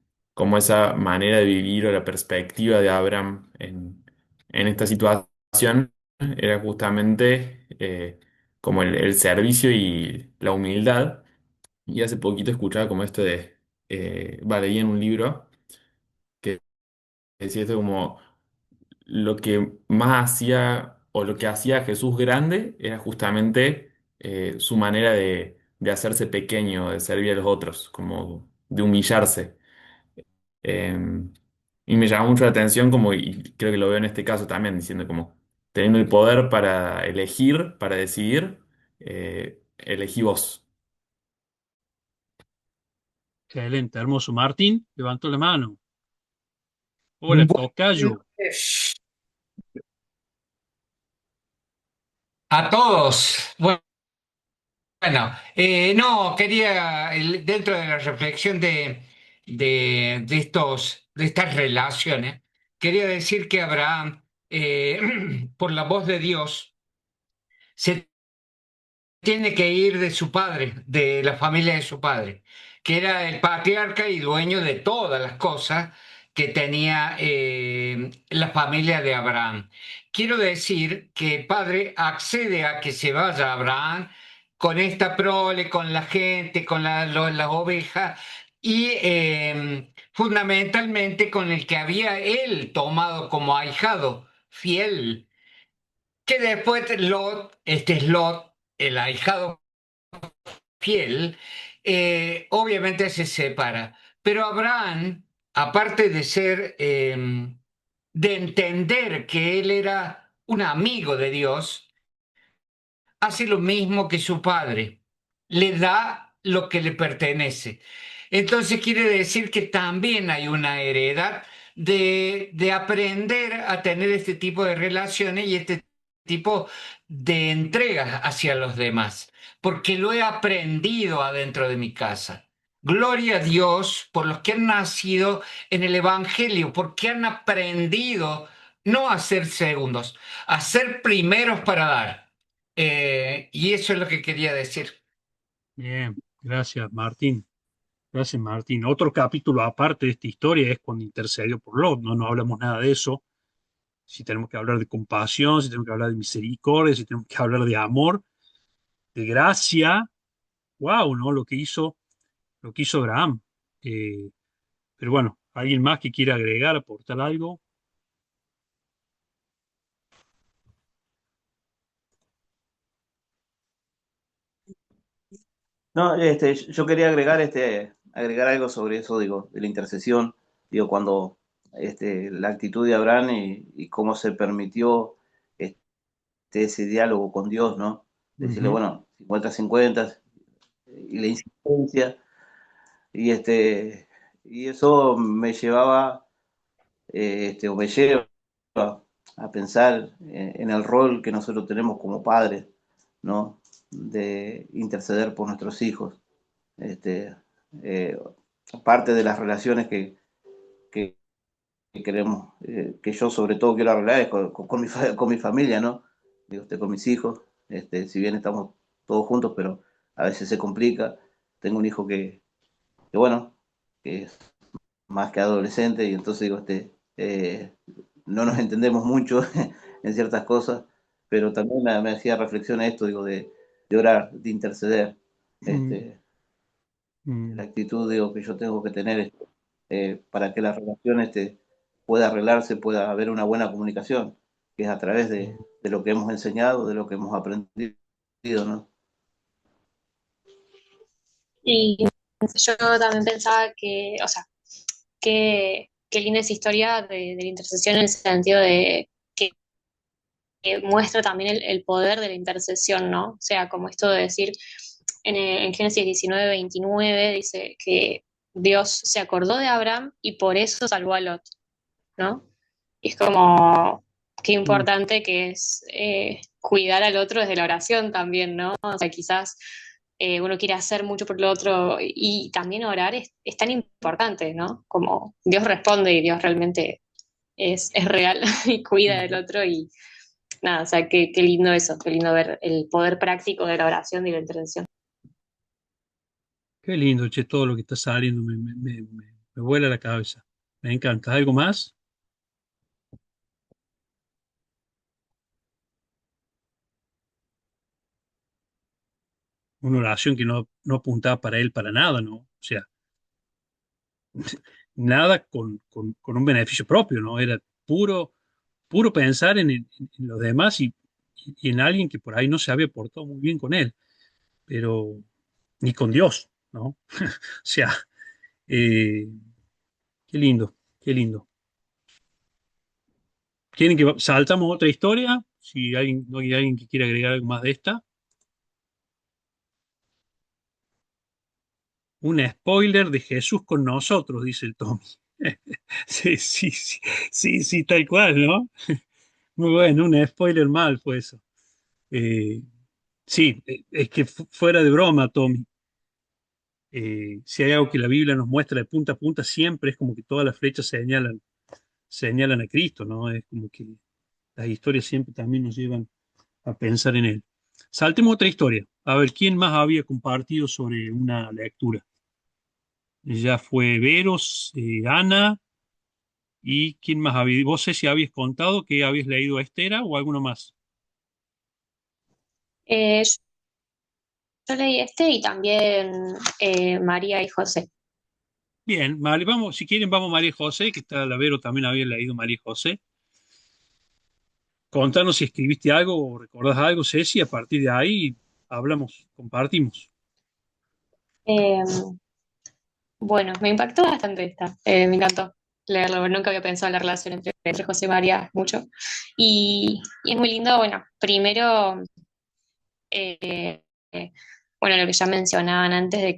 Speaker 11: esa manera de vivir o la perspectiva de Abraham en esta situación era justamente como el servicio y la humildad. Y hace poquito escuchaba como esto leí en un libro que decía esto como lo que más hacía o lo que hacía a Jesús grande era justamente su manera de hacerse pequeño, de servir a los otros, como de humillarse. Eh, y me llamó mucho la atención como, y creo que lo veo en este caso también, diciendo como, teniendo el poder para elegir, para decidir, elegí vos.
Speaker 1: Excelente, hermoso. Martín levantó la mano. Hola,
Speaker 12: Buenas
Speaker 1: tocayo.
Speaker 12: noches a todos. Bueno, no, quería, dentro de la reflexión de estas relaciones, quería decir que Abraham, por la voz de Dios, se tiene que ir de su padre, de la familia de su padre, que era el patriarca y dueño de todas las cosas que tenía la familia de Abraham. Quiero decir que el padre accede a que se vaya Abraham con esta prole, con la gente, con las ovejas y fundamentalmente con el que había él tomado como ahijado fiel, que después Lot, este es Lot, el ahijado fiel, obviamente se separa. Pero Abraham, aparte de ser, de entender que él era un amigo de Dios, hace lo mismo que su padre, le da lo que le pertenece. Entonces quiere decir que también hay una heredad de aprender a tener este tipo de relaciones y este tipo de entregas hacia los demás, porque lo he aprendido adentro de mi casa. Gloria a Dios por los que han nacido en el Evangelio, porque han aprendido no a ser segundos, a ser primeros para dar. Y eso es lo que quería decir.
Speaker 1: Bien, gracias, Martín. Gracias, Martín. Otro capítulo aparte de esta historia es cuando intercedió por Lot. No hablamos nada de eso. Si tenemos que hablar de compasión, si tenemos que hablar de misericordia, si tenemos que hablar de amor, de gracia, wow, ¿no? Lo que hizo Abraham. Eh, pero bueno, ¿alguien más que quiera agregar, aportar algo?
Speaker 10: No, yo quería agregar, agregar algo sobre eso, digo, de la intercesión, digo, cuando la actitud de Abraham y cómo se permitió ese diálogo con Dios, ¿no? Decirle,
Speaker 1: Ujú.
Speaker 10: bueno, 50-50, y la insistencia, y y eso me llevaba, o me lleva a pensar en el rol que nosotros tenemos como padres, ¿no? De interceder por nuestros hijos. Este, eh, Parte de las relaciones que, que queremos, que yo sobre todo quiero arreglar es con mi familia, ¿no? Digo, con mis hijos, si bien estamos todos juntos, pero a veces se complica. Tengo un hijo bueno, que es más que adolescente y entonces digo, no nos entendemos mucho en ciertas cosas, pero también me hacía reflexión a esto, digo, de orar, de interceder.
Speaker 1: Mm,
Speaker 10: La
Speaker 1: mm,
Speaker 10: actitud, digo, que yo tengo que tener para que la relación pueda arreglarse, pueda haber una buena comunicación, que es a través de lo que hemos enseñado, de lo que hemos aprendido, ¿no?
Speaker 4: Y yo también pensaba que, o sea, qué linda esa historia de la intercesión en el sentido de que muestra también el poder de la intercesión, ¿no? O sea, como esto de decir, en Génesis 19:29 dice que Dios se acordó de Abraham y por eso salvó a Lot, ¿no? Y es como, qué
Speaker 1: Mm.
Speaker 4: importante que es cuidar al otro desde la oración también, ¿no? O sea, quizás uno quiere hacer mucho por el otro y también orar es tan importante, ¿no? Como Dios responde y Dios realmente es real y cuida del otro y nada, o sea, qué lindo eso, qué lindo ver el poder práctico de la oración y la intercesión.
Speaker 1: Qué lindo, che, todo lo que está saliendo me vuela la cabeza. Me encanta. ¿Algo más? Una oración que no apuntaba para él para nada, ¿no? O sea, nada con un beneficio propio, ¿no? Era puro pensar en los demás y en alguien que por ahí no se había portado muy bien con él, pero ni con Dios, ¿no? O sea, eh, qué lindo, qué lindo. ¿Quieren que saltamos otra historia? Si no hay alguien que quiera agregar algo más de esta. Un spoiler de Jesús con nosotros, dice el Tommy. Sí, sí, sí, sí, sí, tal cual, ¿no? Muy bueno, un spoiler mal fue eso. Eh, sí, es que fuera de broma, Tommy, si hay algo que la Biblia nos muestra de punta a punta, siempre es como que todas las flechas señalan a Cristo, ¿no? Es como que las historias siempre también nos llevan a pensar en Él. Saltemos otra historia. A ver, ¿quién más había compartido sobre una lectura? Ya fue Veros, Ana, y ¿quién más había? ¿Vos sé si habías contado que habías leído a Estera o alguno más?
Speaker 4: Yo leí este y también María y José.
Speaker 1: Bien, vale, vamos, si quieren, vamos a María José, que está la Vero también había leído María José. Contanos si escribiste algo o recordás algo, Ceci, a partir de ahí hablamos, compartimos.
Speaker 4: Eh, bueno, me impactó bastante esta, me encantó leerlo, nunca había pensado en la relación entre José y María mucho. Y es muy lindo, bueno, primero, eh, eh, bueno, lo que ya mencionaban antes de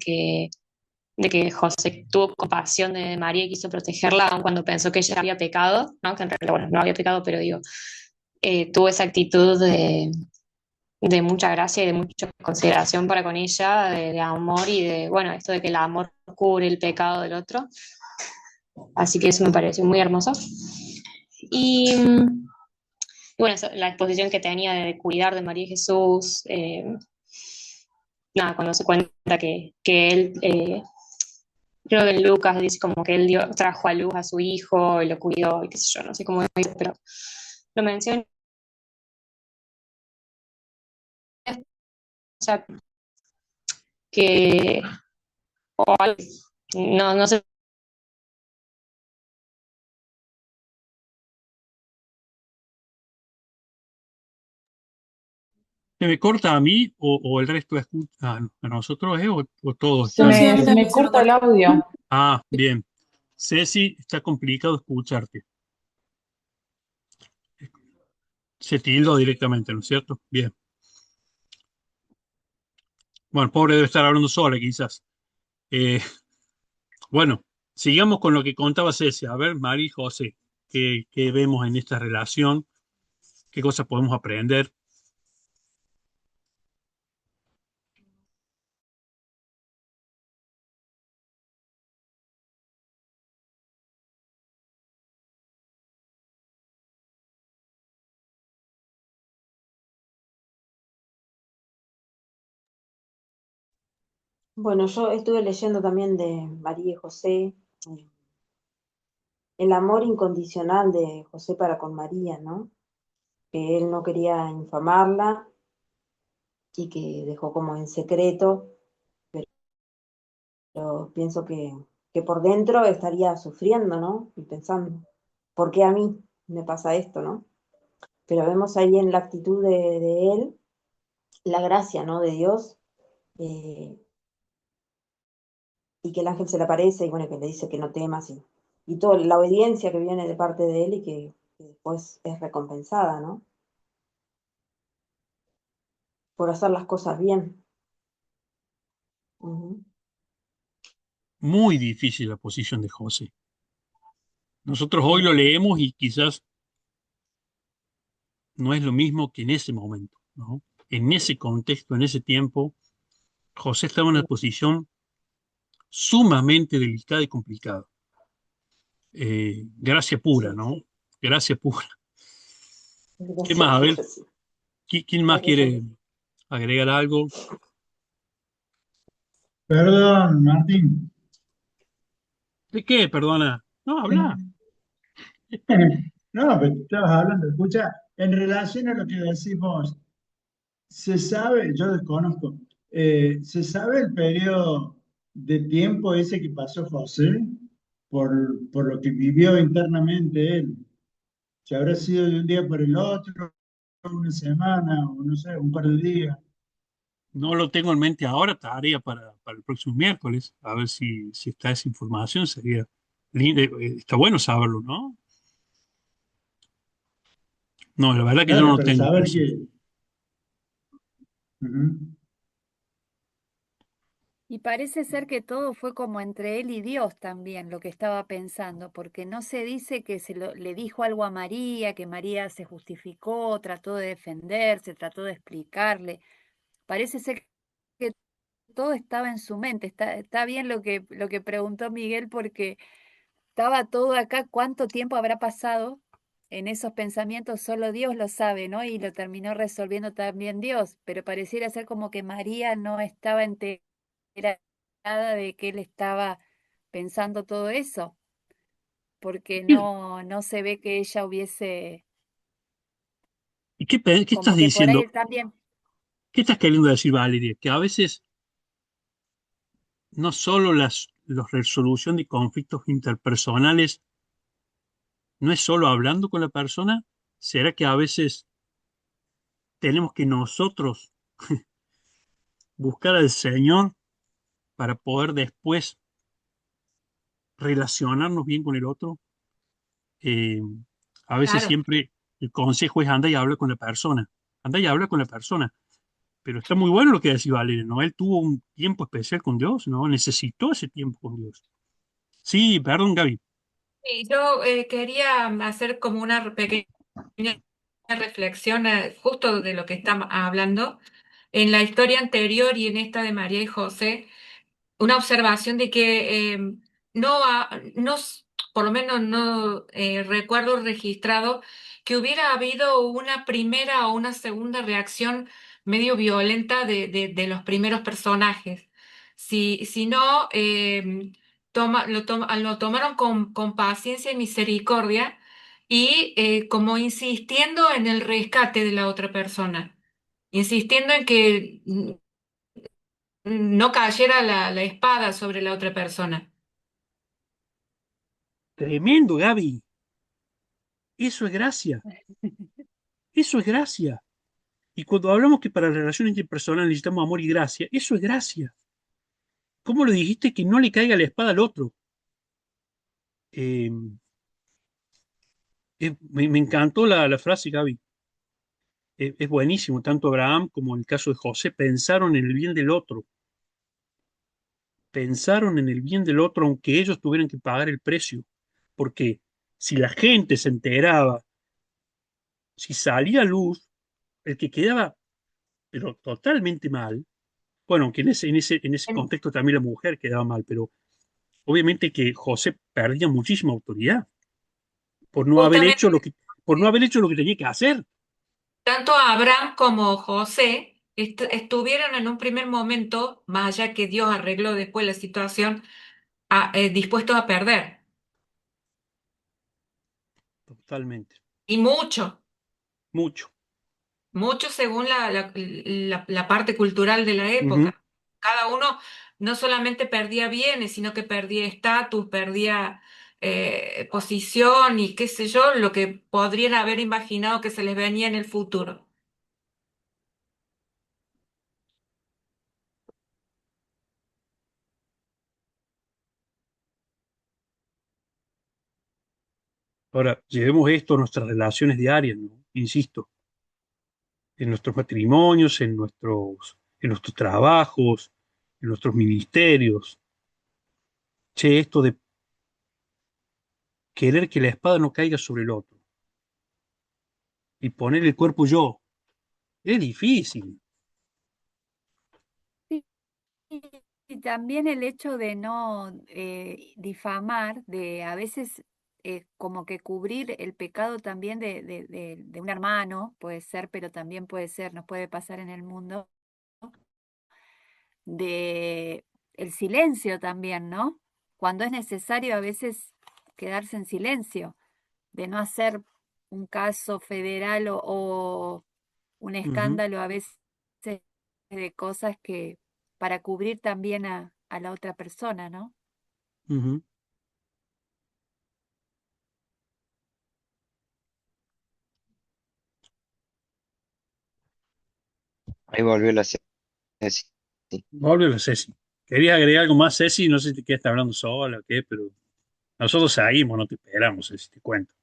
Speaker 4: que José tuvo compasión de María y quiso protegerla, aun cuando pensó que ella había pecado, ¿no? Que en realidad, bueno, no había pecado, pero digo, tuvo esa actitud de mucha gracia y de mucha consideración para con ella, de amor y de, bueno, esto de que el amor cubre el pecado del otro. Así que eso me pareció muy hermoso. Y bueno, la exposición que tenía de cuidar de María y Jesús, nada, cuando se cuenta que él, creo que en Lucas dice como que él trajo a luz a su hijo y lo cuidó y qué sé yo, no sé cómo dice, pero lo menciona. O sea, que no sé.
Speaker 1: ¿Se me corta a mí o el resto escucha? ¿A nosotros o todos
Speaker 7: No,
Speaker 1: están?
Speaker 7: sí, a mí
Speaker 13: Se me
Speaker 7: también se me
Speaker 13: corta el
Speaker 7: corta.
Speaker 13: audio.
Speaker 1: Ah, bien. Ceci, está complicado escucharte. Se tildó directamente, ¿no es cierto? Bien. Bueno, pobre debe estar hablando sola, quizás. Eh, bueno, sigamos con lo que contaba Ceci. A ver, Mari y José, ¿qué vemos en esta relación? ¿Qué cosas podemos aprender?
Speaker 3: Bueno, yo estuve leyendo también de María y José, el amor incondicional de José para con María, ¿no? Que él no quería infamarla y que dejó como en secreto, pero pienso que por dentro estaría sufriendo, ¿no? Y pensando, ¿por qué a mí me pasa esto, no? Pero vemos ahí en la actitud de él la gracia, ¿no? De Dios, eh, y que el ángel se le aparece y bueno, que le dice que no temas. y toda la obediencia que viene de parte de él y que después es recompensada, ¿no? Por hacer las cosas bien. Ujú.
Speaker 1: Muy difícil la posición de José. Nosotros hoy
Speaker 3: Sí,
Speaker 1: lo leemos y quizás no es lo mismo que en ese momento, ¿no? En ese contexto, en ese tiempo, José estaba en una
Speaker 3: sí,
Speaker 1: posición sumamente delicada y complicada. Gracia pura,
Speaker 3: sí,
Speaker 1: ¿no? Gracia pura. ¿Qué
Speaker 3: gracias
Speaker 1: más? A
Speaker 3: por
Speaker 1: ver,
Speaker 3: decir.
Speaker 1: ¿quién más quiere agregar algo?
Speaker 13: Perdón, Martín.
Speaker 1: ¿De qué? Perdona. No, habla.
Speaker 13: No, pero estabas hablando, escucha, en relación a lo que decimos, se sabe, yo desconozco, ¿se sabe el periodo de tiempo ese que pasó José por lo que vivió internamente él? Si habrá sido de un día por el otro, una semana, o no sé, un par de días.
Speaker 1: No lo tengo en mente ahora, tarea para el próximo miércoles, a ver si está esa información, sería lindo, está bueno saberlo, ¿no? No, la verdad que yo no
Speaker 13: Claro,
Speaker 1: lo
Speaker 13: pero
Speaker 1: tengo
Speaker 13: saber
Speaker 1: presente.
Speaker 13: que... Ujú.
Speaker 6: Y parece ser que todo fue como entre él y Dios también, lo que estaba pensando, porque no se dice que le dijo algo a María, que María se justificó, trató de defenderse, trató de explicarle. Parece ser que todo estaba en su mente. Está bien lo que preguntó Miguel, porque estaba todo acá. ¿Cuánto tiempo habrá pasado en esos pensamientos? Solo Dios lo sabe, ¿no? Y lo terminó resolviendo también Dios, pero pareciera ser como que María no estaba enterada de que él estaba pensando todo eso, porque
Speaker 1: ¿Y
Speaker 6: no se ve que ella hubiese,
Speaker 1: qué estás
Speaker 6: como que por ahí
Speaker 1: diciendo?
Speaker 6: él también.
Speaker 1: ¿Qué estás queriendo decir, Valeria? Que a veces no solo la resolución de conflictos interpersonales no es solo hablando con la persona, ¿será que a veces tenemos que nosotros buscar al Señor para poder después relacionarnos bien con el otro? Eh, a veces
Speaker 7: Claro.
Speaker 1: siempre el consejo es anda y habla con la persona, anda y habla con la persona. Pero está muy bueno lo que decía Valeria, ¿no? Él tuvo un tiempo especial con Dios, ¿no? Necesitó ese tiempo con Dios. Sí, perdón, Gaby.
Speaker 7: Sí, yo quería hacer como una pequeña reflexión justo de lo que estamos hablando. En la historia anterior y en esta de María y José, una observación de que no, por lo menos no recuerdo registrado que hubiera habido una primera o una segunda reacción medio violenta de los primeros personajes. Si no, lo tomaron con paciencia y misericordia y como insistiendo en el rescate de la otra persona, insistiendo en que no cayera la espada sobre la otra persona.
Speaker 1: Tremendo, Gaby. Eso es gracia. Eso es gracia. Y cuando hablamos que para la relación interpersonal necesitamos amor y gracia, eso es gracia. ¿Cómo lo dijiste que no le caiga la espada al otro? Eh, me encantó la frase, Gaby. Es buenísimo. Tanto Abraham como en el caso de José pensaron en el bien del otro. Pensaron en el bien del otro aunque ellos tuvieran que pagar el precio. Porque si la gente se enteraba, si salía a luz, el que quedaba, pero totalmente mal, bueno, aunque en ese
Speaker 7: En-
Speaker 1: contexto también la mujer quedaba mal, pero obviamente que José perdía muchísima autoridad por no haber
Speaker 7: Justamente
Speaker 1: hecho por no haber hecho lo que tenía que hacer.
Speaker 7: tanto Abraham como José estuvieron en un primer momento, más allá que Dios arregló después la situación, dispuestos a perder.
Speaker 1: Totalmente.
Speaker 7: Y mucho,
Speaker 1: Mucho.
Speaker 7: mucho según la parte cultural de la
Speaker 1: Ujú.
Speaker 7: época. Cada uno no solamente perdía bienes, sino que perdía estatus, perdía posición y qué sé yo, lo que podrían haber imaginado que se les venía en el futuro.
Speaker 1: Ahora, llevemos esto a nuestras relaciones diarias, ¿no? Insisto, en nuestros matrimonios, en nuestros trabajos, en nuestros ministerios. Che, esto de querer que la espada no caiga sobre el otro y poner el cuerpo yo, es difícil.
Speaker 6: Sí, y también el hecho de no difamar, de a veces como que cubrir el pecado también de un hermano, puede ser, pero también puede ser, nos puede pasar en el mundo, de el silencio también, ¿no? Cuando es necesario a veces quedarse en silencio, de no hacer un caso federal o un
Speaker 1: Ujú,
Speaker 6: escándalo a veces de cosas que para cubrir también a la otra persona, ¿no?
Speaker 1: ujú.
Speaker 9: Ahí volvió la Ceci.
Speaker 1: Volve Ceci. ¿Querías agregar algo más, Ceci? No sé si te quedaste hablando sola o qué, pero nosotros seguimos, no te esperamos, Ceci, te cuento.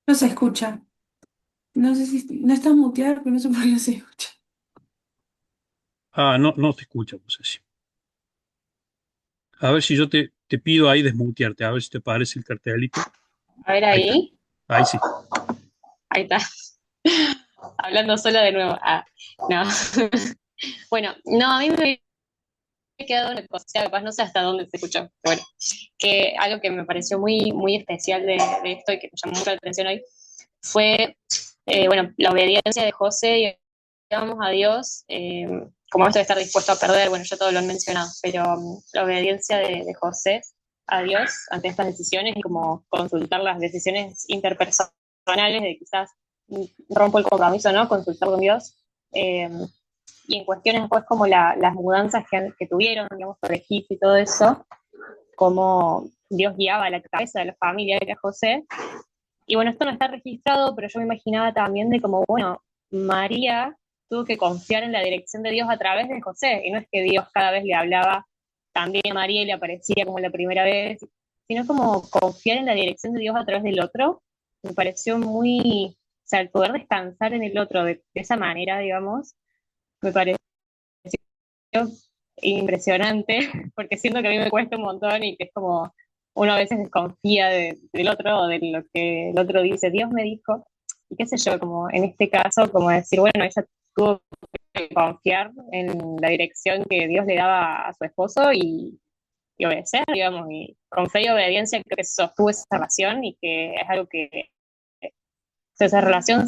Speaker 14: No se escucha. No sé si no está muteado, pero no sé por qué no se escucha.
Speaker 1: Ah, no, no te escucho, Ceci. A ver si yo te pido ahí desmutearte, a ver si te parece el cartelito.
Speaker 4: A ver
Speaker 1: Ahí está.
Speaker 4: ahí.
Speaker 1: Ahí sí.
Speaker 4: Ahí está. Hablando sola de nuevo. Ah, no. Bueno, no, a mí me había quedado una cosa, capaz no sé hasta dónde se escuchó, pero bueno, que algo que me pareció muy, muy especial de esto y que me llamó mucho la atención hoy fue, bueno, la obediencia de José y digamos a Dios, como esto de estar dispuesto a perder, bueno, ya todos lo han mencionado, pero la obediencia de José a Dios ante estas decisiones y como consultar las decisiones interpersonales de quizás rompo el compromiso, ¿no? Consultar con Dios. Eh, y en cuestiones después como las mudanzas que tuvieron, digamos, por Egipto y todo eso, como Dios guiaba a la cabeza de la familia que era José. Y bueno, esto no está registrado, pero yo me imaginaba también de como, bueno, María tuvo que confiar en la dirección de Dios a través de José, y no es que Dios cada vez le hablaba también a María y le aparecía como la primera vez, sino como confiar en la dirección de Dios a través del otro. Me pareció muy, o sea, el poder descansar en el otro de esa manera, digamos, me pareció impresionante, porque siento que a mí me cuesta un montón y que es como uno a veces desconfía del otro o de lo que el otro dice, Dios me dijo, y qué sé yo, como en este caso, como decir, bueno, ella tuvo que confiar en la dirección que Dios le daba a su esposo y obedecer, digamos, y con fe y obediencia creo que sostuvo esa relación y que es algo que o sea, esa relación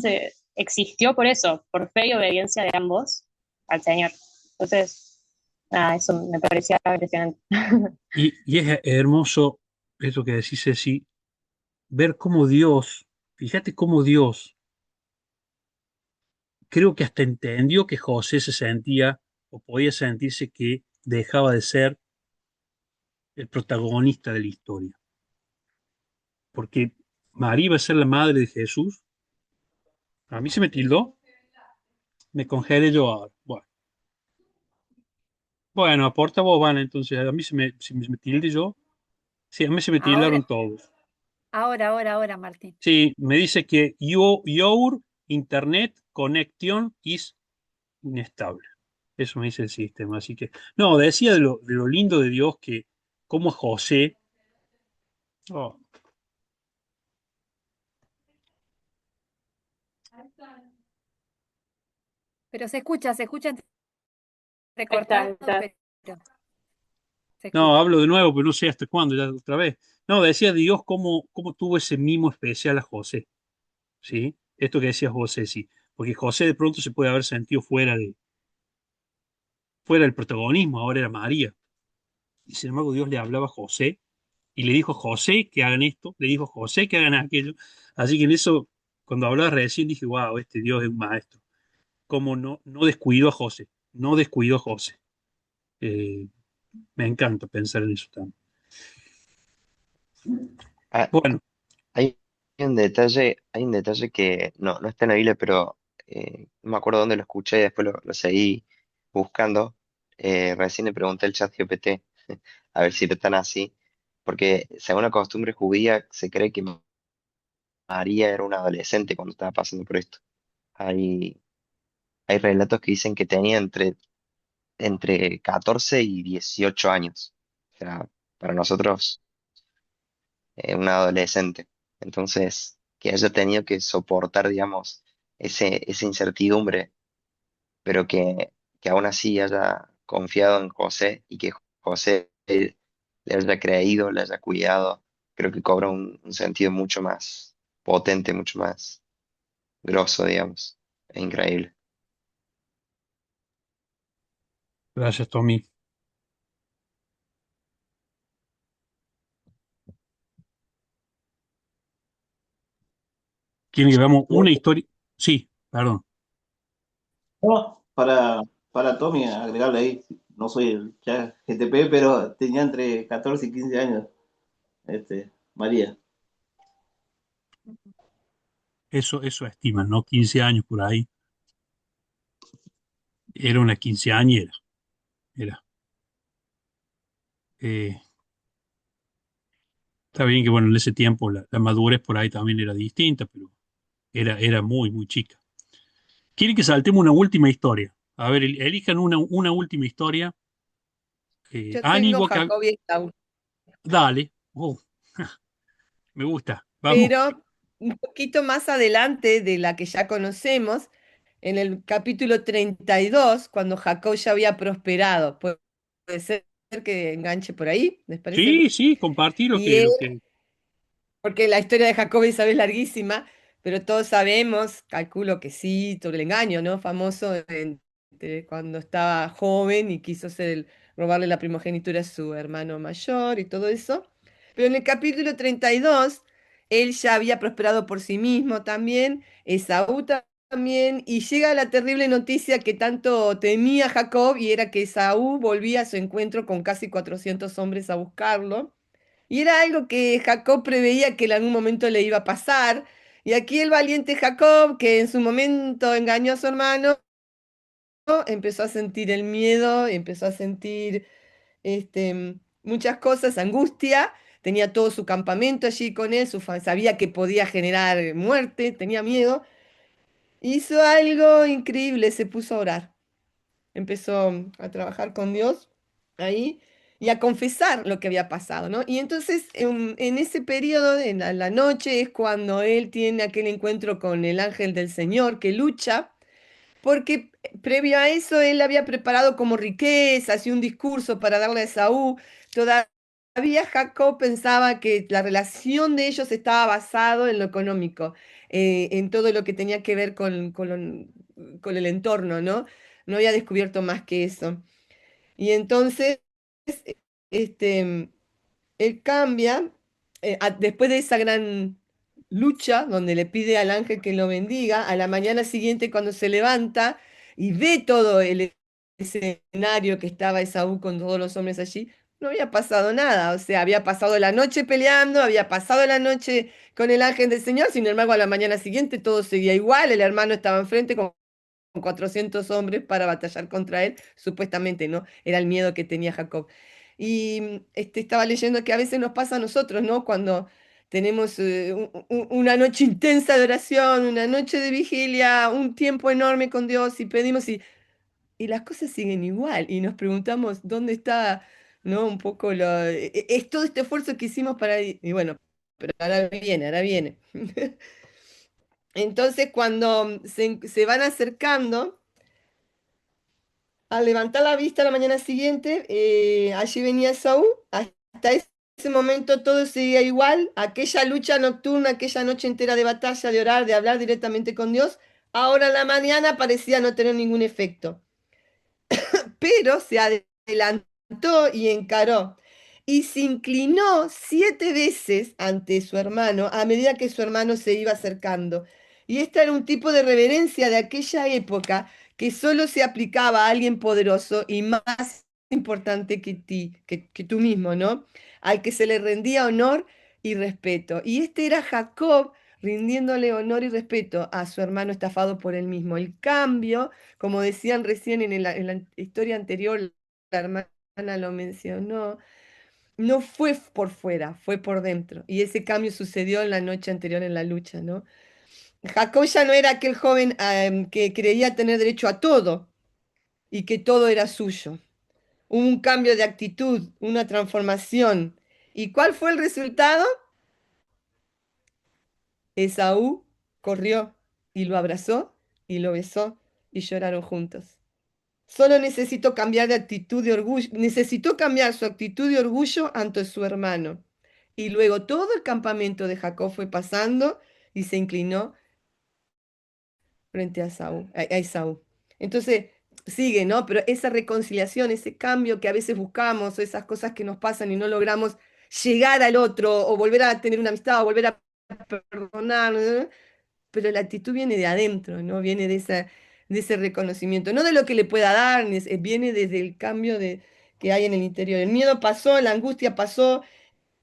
Speaker 4: existió por eso, por fe y obediencia de ambos al Señor. Entonces, nada, eso me parecía impresionante.
Speaker 1: Y es hermoso eso que decís, Ceci, ver cómo Dios, fíjate cómo Dios, creo que hasta entendió que José se sentía o podía sentirse que dejaba de ser el protagonista de la historia. Porque María iba a ser la madre de Jesús. A mí se me tildó, me congelé yo ahora. Bueno, aporta vos, Van, entonces a mí se me tilde yo. Sí, a mí se me
Speaker 6: Ahora,
Speaker 1: tildaron todos.
Speaker 6: ahora, Martín.
Speaker 1: Sí, me dice que your internet connection is inestable. Eso me dice el sistema. Así que, no, decía de lo lindo de Dios que, como José, oh,
Speaker 6: Pero se escucha
Speaker 4: Ahí está, ahí
Speaker 6: recortado,
Speaker 4: está.
Speaker 6: pero se
Speaker 1: no,
Speaker 6: escucha.
Speaker 1: hablo de nuevo, pero no sé hasta cuándo, ya otra vez. No, decía Dios cómo tuvo ese mimo especial a José, ¿sí? Esto que decía José, sí. Porque José de pronto se puede haber sentido fuera del protagonismo, ahora era María. Y sin embargo, Dios le hablaba a José y le dijo a José que hagan esto, le dijo a José que hagan aquello. Así que en eso, cuando hablaba recién, dije, wow, este Dios es un maestro. Cómo no descuidó a José, no descuidó a José. Eh, Me encanta pensar en eso también.
Speaker 9: Ah,
Speaker 1: Bueno,
Speaker 9: hay un detalle que no está en la Biblia, pero no me acuerdo dónde lo escuché y después lo seguí buscando. Recién le pregunté al chat GPT a ver si era tan así. porque según la costumbre judía se cree que María era una adolescente cuando estaba pasando por esto. Hay, hay relatos que dicen que tenía entre 14 y 18 años. O sea, para nosotros, una adolescente. Entonces, que haya tenido que soportar, digamos, esa incertidumbre, pero que aún así haya confiado en José y que José le haya creído, le haya cuidado, creo que cobra un sentido mucho más potente, mucho más grosso, digamos. Es increíble.
Speaker 1: Gracias, Tommy. ¿Quieren que veamos una historia? Sí, perdón.
Speaker 10: No, para Tommy, agregarle ahí, no soy el chat GTP, pero tenía entre 14 y 15 años, María.
Speaker 1: Eso estiman, ¿no? 15 años por ahí. Era una quinceañera. Era. Eh, Está bien que, bueno, en ese tiempo la madurez por ahí también era distinta, pero era muy, muy chica. ¿Quieren que saltemos una última historia? A ver, elijan una última historia.
Speaker 5: Yo
Speaker 1: Ani,
Speaker 5: tengo
Speaker 1: vos que...
Speaker 5: Jacob y Esaú,
Speaker 1: Dale. Oh, me gusta. Vamos.
Speaker 5: pero un poquito más adelante de la que ya conocemos, en el capítulo 32, cuando Jacob ya había prosperado. Puede ser que enganche por ahí, ¿les parece?
Speaker 1: Sí, sí, compartí
Speaker 5: Y él,
Speaker 1: lo que...
Speaker 5: porque la historia de Jacob y Isabel es larguísima, pero todos sabemos, calculo que sí, sobre el engaño, ¿no? Famoso de cuando estaba joven y quiso robarle la primogenitura a su hermano mayor y todo eso. Pero en el capítulo 32, él ya había prosperado por sí mismo también, Esaú también, y llega la terrible noticia que tanto temía Jacob, y era que Esaú volvía a su encuentro con casi 400 hombres a buscarlo. Y era algo que Jacob preveía que en algún momento le iba a pasar. Y aquí el valiente Jacob, que en su momento engañó a su hermano, empezó a sentir el miedo, empezó a sentir muchas cosas, angustia. Tenía todo su campamento allí con él, sabía que podía generar muerte, tenía miedo. Hizo algo increíble, se puso a orar. Empezó a trabajar con Dios ahí y a confesar lo que había pasado, ¿no? Y entonces en ese periodo, en la noche, es cuando él tiene aquel encuentro con el ángel del Señor que lucha, porque previo a eso él había preparado como riquezas y un discurso para darle a Esaú. Todavía Jacob pensaba que la relación de ellos estaba basado en lo económico, en todo lo que tenía que ver con el entorno, ¿no? No había descubierto más que eso. Y entonces, este, él cambia, después de esa gran lucha, donde le pide al ángel que lo bendiga, a la mañana siguiente cuando se levanta y ve todo el escenario que estaba Esaú con todos los hombres allí, no había pasado nada, o sea, había pasado la noche peleando, había pasado la noche con el ángel del Señor, sin embargo, a la mañana siguiente todo seguía igual, el hermano estaba enfrente con 400 hombres para batallar contra él, supuestamente, ¿no? Era el miedo que tenía Jacob. Y estaba leyendo que a veces nos pasa a nosotros, ¿no? Cuando tenemos una noche intensa de oración, una noche de vigilia, un tiempo enorme con Dios y pedimos y las cosas siguen igual y nos preguntamos dónde está, ¿no? Un poco es todo este esfuerzo que hicimos para... Y bueno, pero ahora viene, ahora viene. Entonces, cuando se van acercando, al levantar la vista la mañana siguiente, allí venía Saúl. Hasta ese momento todo seguía igual. Aquella lucha nocturna, aquella noche entera de batalla, de orar, de hablar directamente con Dios, ahora en la mañana parecía no tener ningún efecto. Pero se adelantó y encaró. Y se inclinó 7 veces ante su hermano a medida que su hermano se iba acercando. Y esta era un tipo de reverencia de aquella época que solo se aplicaba a alguien poderoso y más importante que ti, que tú mismo, ¿no? Al que se le rendía honor y respeto. Y este era Jacob rindiéndole honor y respeto a su hermano estafado por él mismo. El cambio, como decían recién en la historia anterior, la hermana lo mencionó, no fue por fuera, fue por dentro. Y ese cambio sucedió en la noche anterior en la lucha, ¿no? Jacob ya no era aquel joven que creía tener derecho a todo y que todo era suyo. Hubo un cambio de actitud, una transformación. ¿Y cuál fue el resultado? Esaú corrió y lo abrazó y lo besó y lloraron juntos. Solo necesitó cambiar de actitud de orgullo, necesitó cambiar su actitud de orgullo ante su hermano. Y luego todo el campamento de Jacob fue pasando y se inclinó frente a a Esaú. Entonces, sigue, ¿no? Pero esa reconciliación, ese cambio que a veces buscamos, o esas cosas que nos pasan y no logramos llegar al otro, o volver a tener una amistad, o volver a perdonar, ¿no? Pero la actitud viene de adentro, ¿no? Viene de ese reconocimiento, no de lo que le pueda dar, viene desde el cambio que hay en el interior. El miedo pasó, la angustia pasó,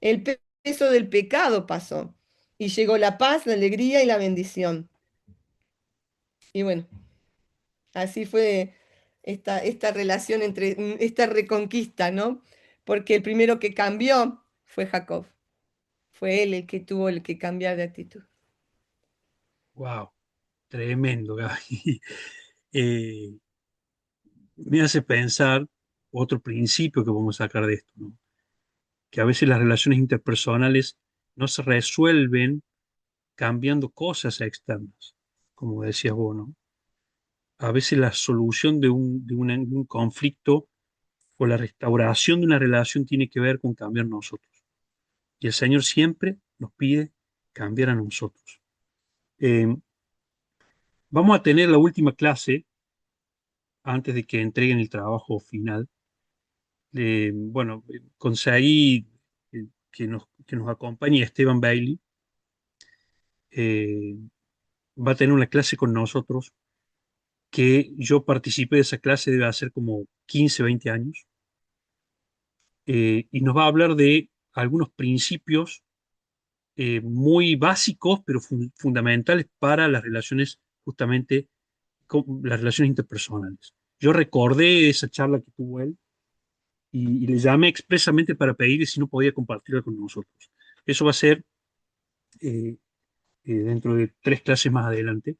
Speaker 5: el peso del pecado pasó, y llegó la paz, la alegría y la bendición. Y bueno, así fue esta relación entre esta reconquista, ¿no? Porque el primero que cambió fue Jacob. Fue él el que tuvo el que cambiar de actitud.
Speaker 1: Wow, tremendo, Gaby. Eh, Me hace pensar otro principio que vamos a sacar de esto, ¿no? Que a veces las relaciones interpersonales no se resuelven cambiando cosas externas, como decías vos, ¿no? A veces la solución de un conflicto o la restauración de una relación tiene que ver con cambiar nosotros. Y el Señor siempre nos pide cambiar a nosotros. Eh, Vamos a tener la última clase antes de que entreguen el trabajo final. Bueno, conseguí que nos acompañe Esteban Bailey. Eh, Va a tener una clase con nosotros que yo participé de esa clase debe hacer como 15 20 años. Y nos va a hablar de algunos principios muy básicos, pero fundamentales para las relaciones, justamente las relaciones interpersonales. Yo recordé esa charla que tuvo él y le llamé expresamente para pedirle si no podía compartirla con nosotros. Eso va a ser eh, dentro de 3 clases más adelante,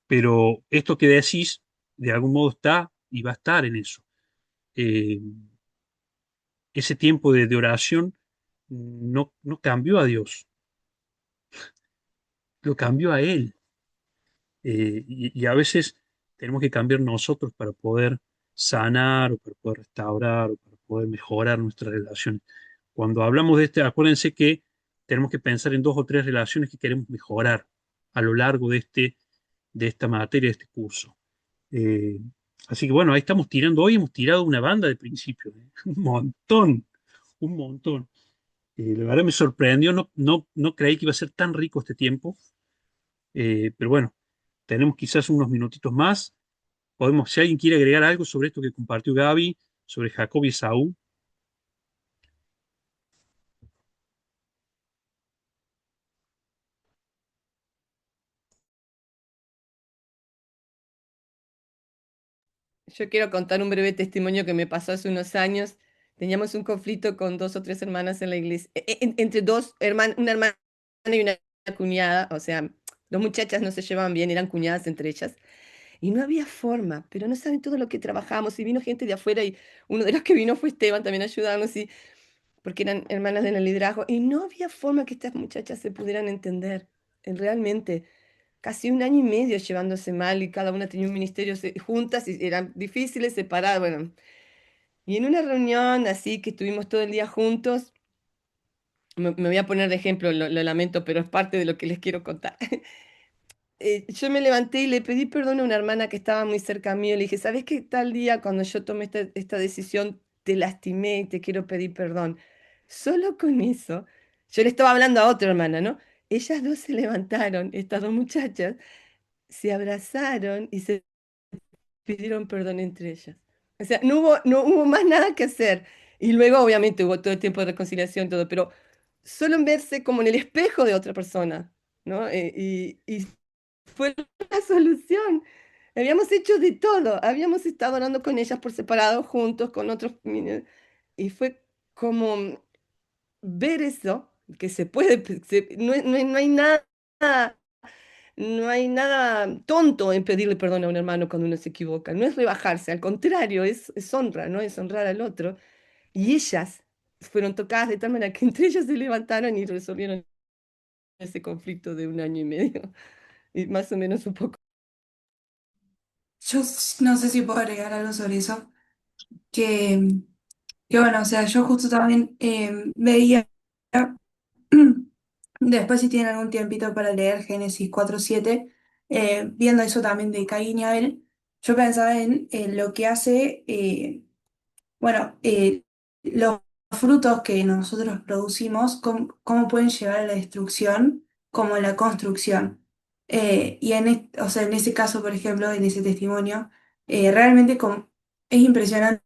Speaker 1: pero esto que decís, de algún modo está y va a estar en eso. Eh, Ese tiempo de oración no cambió a Dios, lo cambió a Él. Y a veces tenemos que cambiar nosotros para poder sanar o para poder restaurar o para poder mejorar nuestras relaciones. Cuando hablamos de este, acuérdense que tenemos que pensar en 2 o 3 relaciones que queremos mejorar a lo largo de esta materia, de este curso. Eh, Así que bueno, ahí estamos tirando, hoy hemos tirado una banda de principios, un montón, un montón. La verdad me sorprendió, no creí que iba a ser tan rico este tiempo, pero bueno, tenemos quizás unos minutitos más. Podemos, si alguien quiere agregar algo sobre esto que compartió Gaby, sobre Jacob y Esaú.
Speaker 5: Yo quiero contar un breve testimonio que me pasó hace unos años. Teníamos un conflicto con 2 o 3 hermanas en la iglesia, entre dos hermanas, una hermana y una cuñada, o sea, 2 muchachas no se llevaban bien, eran cuñadas entre ellas, y no había forma, pero no saben todo lo que trabajamos, y vino gente de afuera, y uno de los que vino fue Esteban también a ayudarnos, porque eran hermanas en el liderazgo, y no había forma que estas muchachas se pudieran entender, realmente casi un año y medio llevándose mal y cada una tenía un ministerio juntas y eran difíciles separadas. Bueno, y en una reunión así que estuvimos todo el día juntos, me voy a poner de ejemplo, lo lamento, pero es parte de lo que les quiero contar. Yo me levanté y le pedí perdón a una hermana que estaba muy cerca mío. Le dije, ¿sabes qué tal día cuando yo tomé esta decisión te lastimé y te quiero pedir perdón? Solo con eso, yo le estaba hablando a otra hermana, ¿no? Ellas dos se levantaron, estas 2 muchachas, se abrazaron y se pidieron perdón entre ellas. O sea, no hubo más nada que hacer. Y luego, obviamente, hubo todo el tiempo de reconciliación, todo, pero solo en verse como en el espejo de otra persona, ¿no? Y fue la solución. Habíamos hecho de todo. Habíamos estado orando con ellas por separado, juntos, con otros. Y fue como ver eso, que se puede, no hay nada, no hay nada tonto en pedirle perdón a un hermano cuando uno se equivoca, no es rebajarse, al contrario, es honra, ¿no? Es honrar al otro. Y ellas fueron tocadas de tal manera que entre ellas se levantaron y resolvieron ese conflicto de 1 año y medio, y más o menos un poco.
Speaker 14: No sé si puedo agregar algo sobre eso, que, que bueno, o sea, yo justo también veía, después si tienen algún tiempito para leer Génesis 4:7, viendo eso también de Caín y Abel, yo pensaba en lo que hace, bueno, los frutos que nosotros producimos, cómo pueden llevar a la destrucción como a la construcción. Y o sea, en ese caso, por ejemplo, en ese testimonio, realmente es impresionante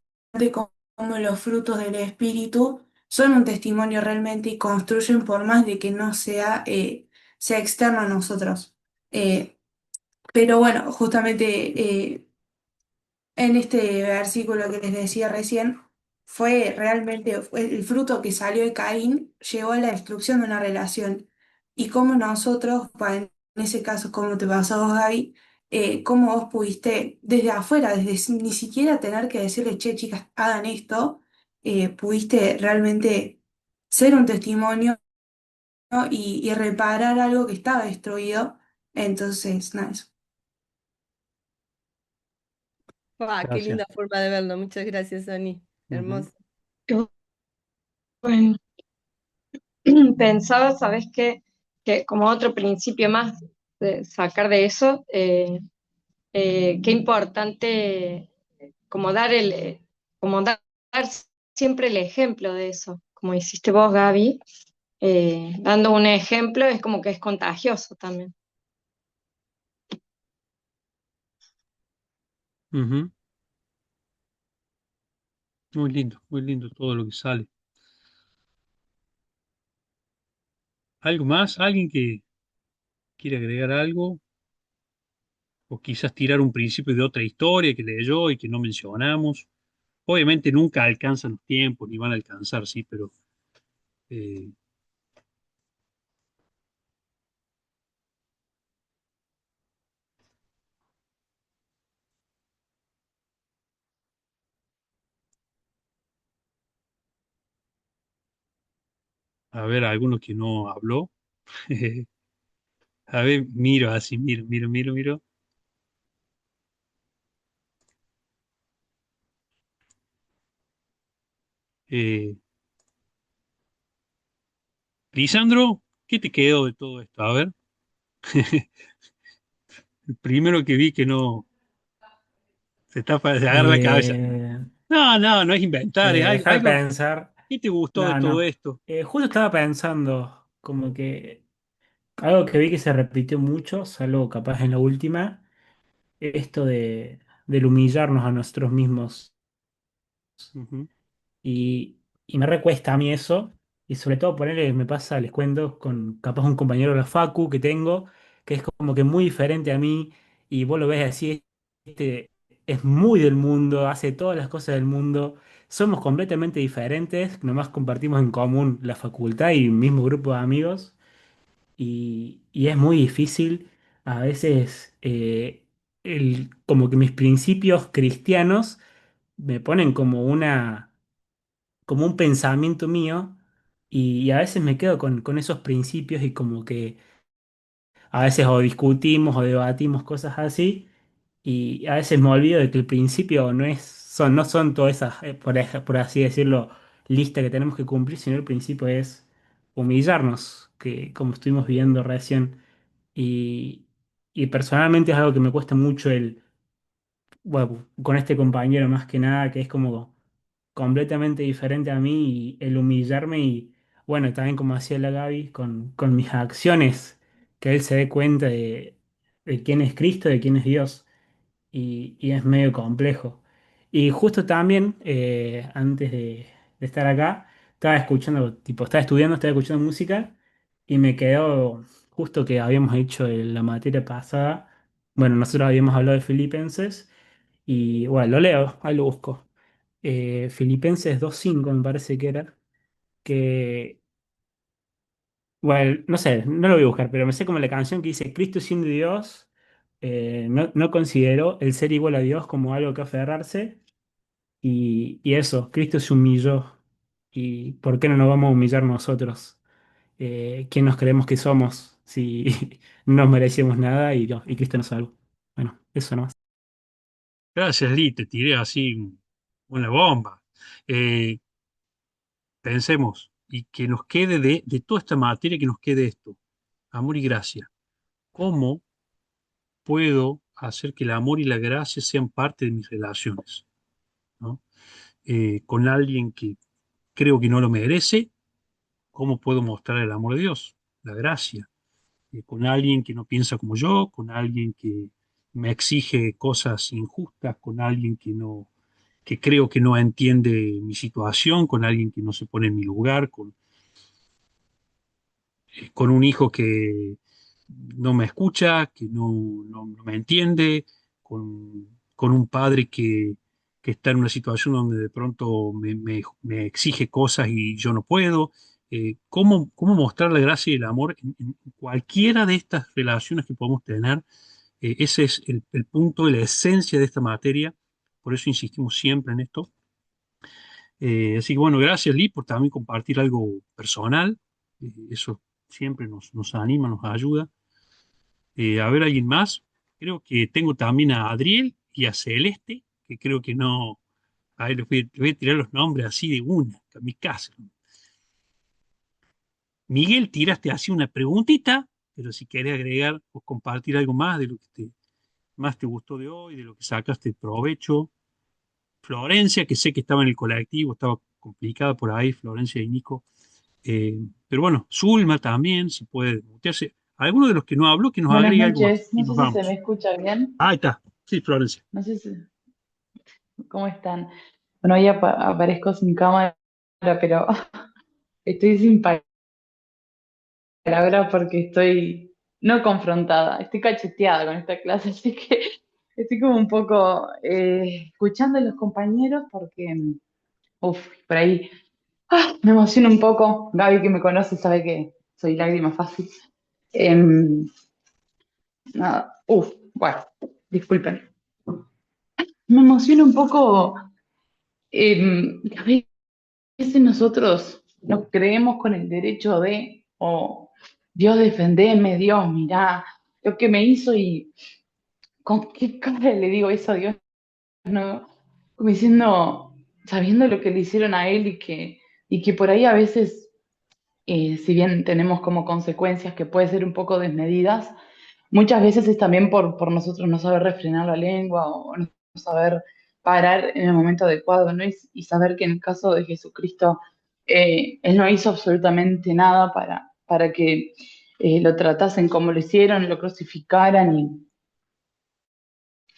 Speaker 14: cómo los frutos del Espíritu son un testimonio realmente y construyen por más de que no sea externo a nosotros. Pero bueno, justamente en este versículo que les decía recién, fue el fruto que salió de Caín, llevó a la destrucción de una relación. Y cómo nosotros, en ese caso, como te pasó a vos, Gaby, cómo vos pudiste desde afuera, ni siquiera tener que decirle, che, chicas, hagan esto, pudiste realmente ser un testimonio, ¿no? Y reparar algo que estaba destruido. Entonces, nada, eso.
Speaker 5: ¡Ah, qué
Speaker 1: Gracias.
Speaker 5: linda forma de verlo! Muchas gracias, Ani.
Speaker 1: Ujú.
Speaker 5: Hermoso.
Speaker 2: Bueno, pensaba, ¿sabes qué? Que como otro principio más de sacar de eso, qué importante como como dar siempre el ejemplo de eso, como hiciste vos, Gaby, dando un ejemplo es como que es contagioso también.
Speaker 1: Ujú. Muy lindo todo lo que sale. ¿Algo más? ¿Alguien que quiere agregar algo? O quizás tirar un principio de otra historia que leyó y que no mencionamos. Obviamente nunca alcanzan los tiempos, ni van a alcanzar, sí, pero eh, a ver, alguno que no habló. A ver, miro así, miro. Eh, Lisandro, ¿qué te quedó de todo esto? A ver, el primero que vi que no se agarra la cabeza.
Speaker 15: Eh,
Speaker 1: No es inventar, es algo,
Speaker 15: Déjame
Speaker 1: algo.
Speaker 15: pensar.
Speaker 1: ¿Qué te gustó de
Speaker 15: No,
Speaker 1: todo
Speaker 15: no.
Speaker 1: esto?
Speaker 15: Justo estaba pensando como que algo que vi que se repitió mucho, salvo capaz en la última, esto del humillarnos a nosotros mismos.
Speaker 1: Ujú,
Speaker 15: Y me recuesta a mí eso. Y sobre todo ponerle, me pasa, les cuento, con capaz un compañero de la Facu que tengo, que es como que muy diferente a mí. Y vos lo ves así, este es muy del mundo, hace todas las cosas del mundo. Somos completamente diferentes, nomás compartimos en común la facultad y el mismo grupo de amigos. Y es muy difícil a veces, como que mis principios cristianos me ponen como un pensamiento mío y a veces me quedo con esos principios y como que a veces o discutimos o debatimos cosas así y a veces me olvido de que el principio no son todas esas, por así decirlo, listas que tenemos que cumplir, sino el principio es humillarnos, que como estuvimos viendo recién y, y personalmente es algo que me cuesta mucho bueno, con este compañero más que nada, que es como completamente diferente a mí y el humillarme y bueno, también como hacía la Gaby, con mis acciones, que él se dé cuenta de quién es Cristo, de quién es Dios y es medio complejo. Y justo también, antes de estar acá, estaba escuchando, tipo, estaba estudiando, estaba escuchando música y me quedó justo que habíamos hecho en la materia pasada, bueno, nosotros habíamos hablado de Filipenses y bueno, lo leo, ahí lo busco. Filipenses 2:5 me parece que era, que, bueno, no sé, no lo voy a buscar, pero me sé como la canción que dice, Cristo siendo Dios, no consideró el ser igual a Dios como algo que aferrarse, y eso, Cristo se humilló, y ¿por qué no nos vamos a humillar nosotros? ¿Quién nos creemos que somos si no nos merecemos nada y Cristo nos salvó? Bueno, eso nomás.
Speaker 1: Gracias, Lee, te tiré así una bomba. Eh, Pensemos, y que nos quede de toda esta materia, que nos quede esto, amor y gracia. ¿Cómo puedo hacer que el amor y la gracia sean parte de mis relaciones? ¿No? Con alguien que creo que no lo merece, ¿cómo puedo mostrar el amor de Dios, la gracia? Con alguien que no piensa como yo, con alguien que me exige cosas injustas, con alguien que creo que no entiende mi situación, con alguien que no se pone en mi lugar, con un hijo que no me escucha, que no me entiende, con un padre que está en una situación donde de pronto me exige cosas y yo no puedo. ¿Cómo mostrar la gracia y el amor en cualquiera de estas relaciones que podemos tener? Ese es el punto de la esencia de esta materia, por eso insistimos siempre en esto. Así que bueno, gracias Lee por también compartir algo personal. Eso siempre nos anima, nos ayuda. A ver, ¿alguien más? Creo que tengo también a Adriel y a Celeste, que creo que no. A ver, les voy a tirar los nombres así de una, a mi casa. Miguel, tiraste así una preguntita, pero si querés agregar o compartir algo más de lo que más te gustó de hoy, de lo que sacaste provecho. Florencia, que sé que estaba en el colectivo, estaba complicada por ahí, Florencia y Nico. Pero bueno, Zulma también, si puede mutearse. Alguno de los que no habló, que nos
Speaker 16: Buenas
Speaker 1: agregue algo más
Speaker 16: noches,
Speaker 1: y
Speaker 16: no
Speaker 1: nos
Speaker 16: sé si se me
Speaker 1: vamos.
Speaker 16: escucha bien,
Speaker 1: Ahí está. Sí, Florencia.
Speaker 16: no sé si, ¿cómo están? Bueno, hoy aparezco sin cámara, pero estoy sin palabras porque estoy no confrontada, estoy cacheteada con esta clase, así que estoy como un poco escuchando a los compañeros porque, por ahí me emociona un poco. Gaby, que me conoce, sabe que soy lágrima fácil. Em, Nada, bueno, disculpen. Me emociona un poco. A veces nosotros nos creemos con el derecho de, o Dios defendeme, Dios, mirá lo que me hizo y con qué cara le digo eso a Dios, ¿no? Como diciendo, sabiendo lo que le hicieron a él y que por ahí a veces, si bien tenemos como consecuencias que pueden ser un poco desmedidas, muchas veces es también por nosotros no saber refrenar la lengua o no saber parar en el momento adecuado, ¿no? Y saber que en el caso de Jesucristo, Él no hizo absolutamente nada para que lo tratasen como lo hicieron, lo crucificaran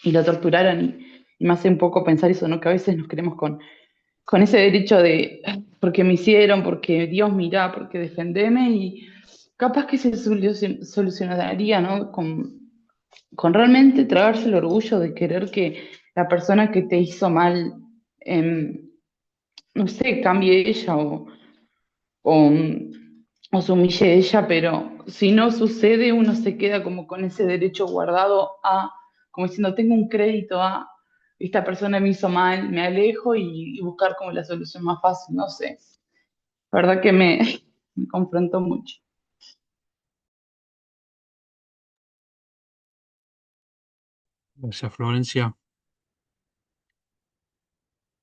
Speaker 16: y lo torturaran. Y me hace un poco pensar eso, ¿no? Que a veces nos queremos con ese derecho de, porque me hicieron, porque Dios mira, porque defendeme, y capaz que se solucionaría, ¿no? Con realmente tragarse el orgullo de querer que la persona que te hizo mal, no sé, cambie ella o, o se humille ella, pero si no sucede, uno se queda como con ese derecho guardado a, como diciendo, tengo un crédito a, esta persona me hizo mal, me alejo y buscar como la solución más fácil, no sé. La verdad que me confrontó mucho.
Speaker 1: Gracias, Florencia.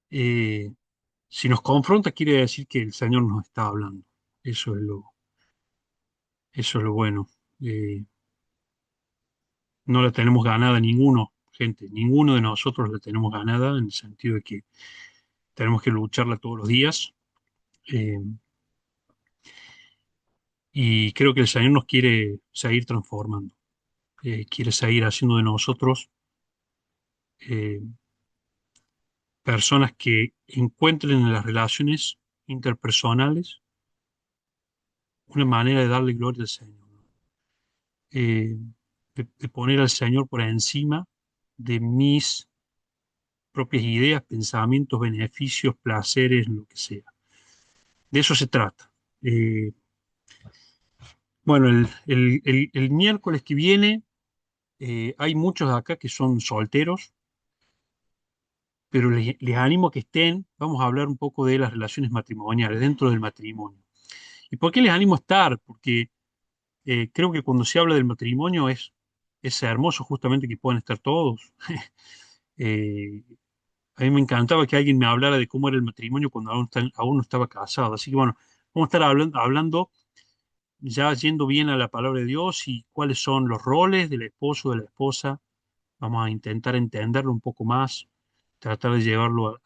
Speaker 1: Eh, si nos confronta, quiere decir que el Señor nos está hablando. Eso es eso es lo bueno. No la tenemos ganada ninguno, gente. Ninguno de nosotros la tenemos ganada en el sentido de que tenemos que lucharla todos los días. Eh, y creo que el Señor nos quiere seguir transformando. Quiere seguir haciendo de nosotros eh, personas que encuentren en las relaciones interpersonales una manera de darle gloria al Señor, ¿no? De poner al Señor por encima de mis propias ideas, pensamientos, beneficios, placeres, lo que sea. De eso se trata. Bueno, el miércoles que viene hay muchos de acá que son solteros, pero les animo a que estén. Vamos a hablar un poco de las relaciones matrimoniales dentro del matrimonio. ¿Y por qué les animo a estar? Porque creo que cuando se habla del matrimonio es hermoso justamente que puedan estar todos. Eh, a mí me encantaba que alguien me hablara de cómo era el matrimonio cuando aún no estaba casado. Así que bueno, vamos a estar hablando ya yendo bien a la palabra de Dios y cuáles son los roles del esposo, de la esposa. Vamos a intentar entenderlo un poco más, tratar de llevarlo a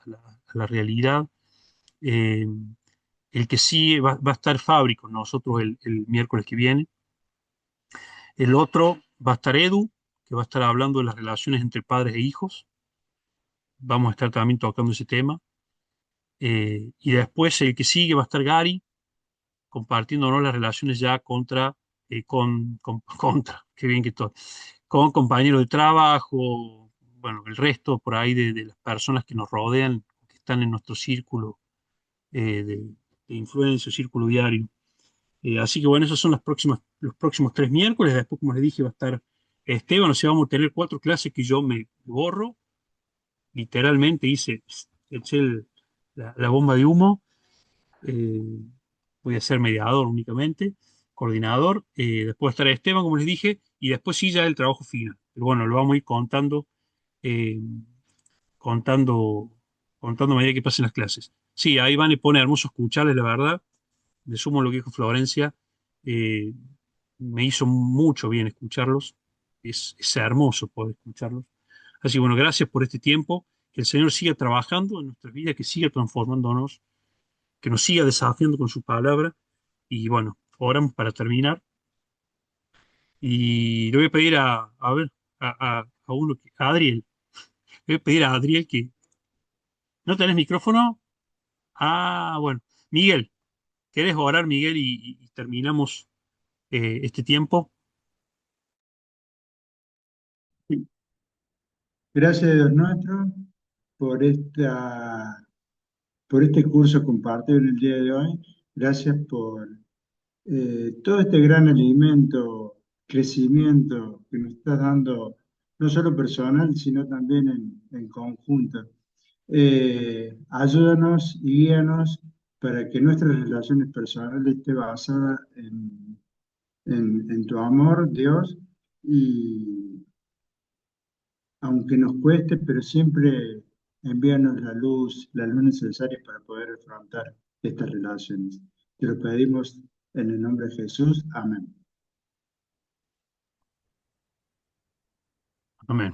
Speaker 1: la realidad. Eh, el que sí va a estar Fabri con nosotros el miércoles que viene. El otro va a estar Edu, que va a estar hablando de las relaciones entre padres e hijos. Vamos a estar también tocando ese tema. Y después el que sigue va a estar Gary, compartiéndonos las relaciones ya contra, qué bien que estoy, con compañeros de trabajo, bueno, el resto por ahí de las personas que nos rodean, que están en nuestro círculo de influencia, círculo diario. Así que bueno, esos son los próximos 3 miércoles. Después, como les dije, va a estar Esteban, o sea, vamos a tener 4 clases que yo me borro, literalmente eché la bomba de humo. eh, Voy a ser mediador únicamente, coordinador. Después estará Esteban, como les dije, y después sí ya el trabajo final. Pero bueno, lo vamos a ir eh, contando, contando a medida que pasen las clases. Sí, ahí van y pone hermoso escucharles, la verdad. Le sumo lo que dijo Florencia. eh, Me hizo mucho bien escucharlos. Es hermoso poder escucharlos. Así que bueno, gracias por este tiempo. Que el Señor siga trabajando en nuestras vidas, que siga transformándonos, que nos siga desafiando con su palabra. Y bueno, oramos para terminar. Y le voy a pedir a ver, a uno, a Adriel. Le voy a pedir a Adriel que... ¿No tenés micrófono? Ah, bueno. Miguel, ¿querés orar, Miguel, y terminamos este tiempo?
Speaker 13: Sí. Gracias, Dios nuestro, por por este curso compartido en el día de hoy. Gracias por todo este gran alimento, crecimiento que nos estás dando, no solo personal, sino también en conjunto. Ayúdanos y guíanos para que nuestras relaciones personales estén basadas en tu amor, Dios, y aunque nos cueste, pero siempre envíanos la luz necesaria para poder afrontar estas relaciones. Te lo pedimos en el nombre de Jesús. Amén.
Speaker 1: Amén.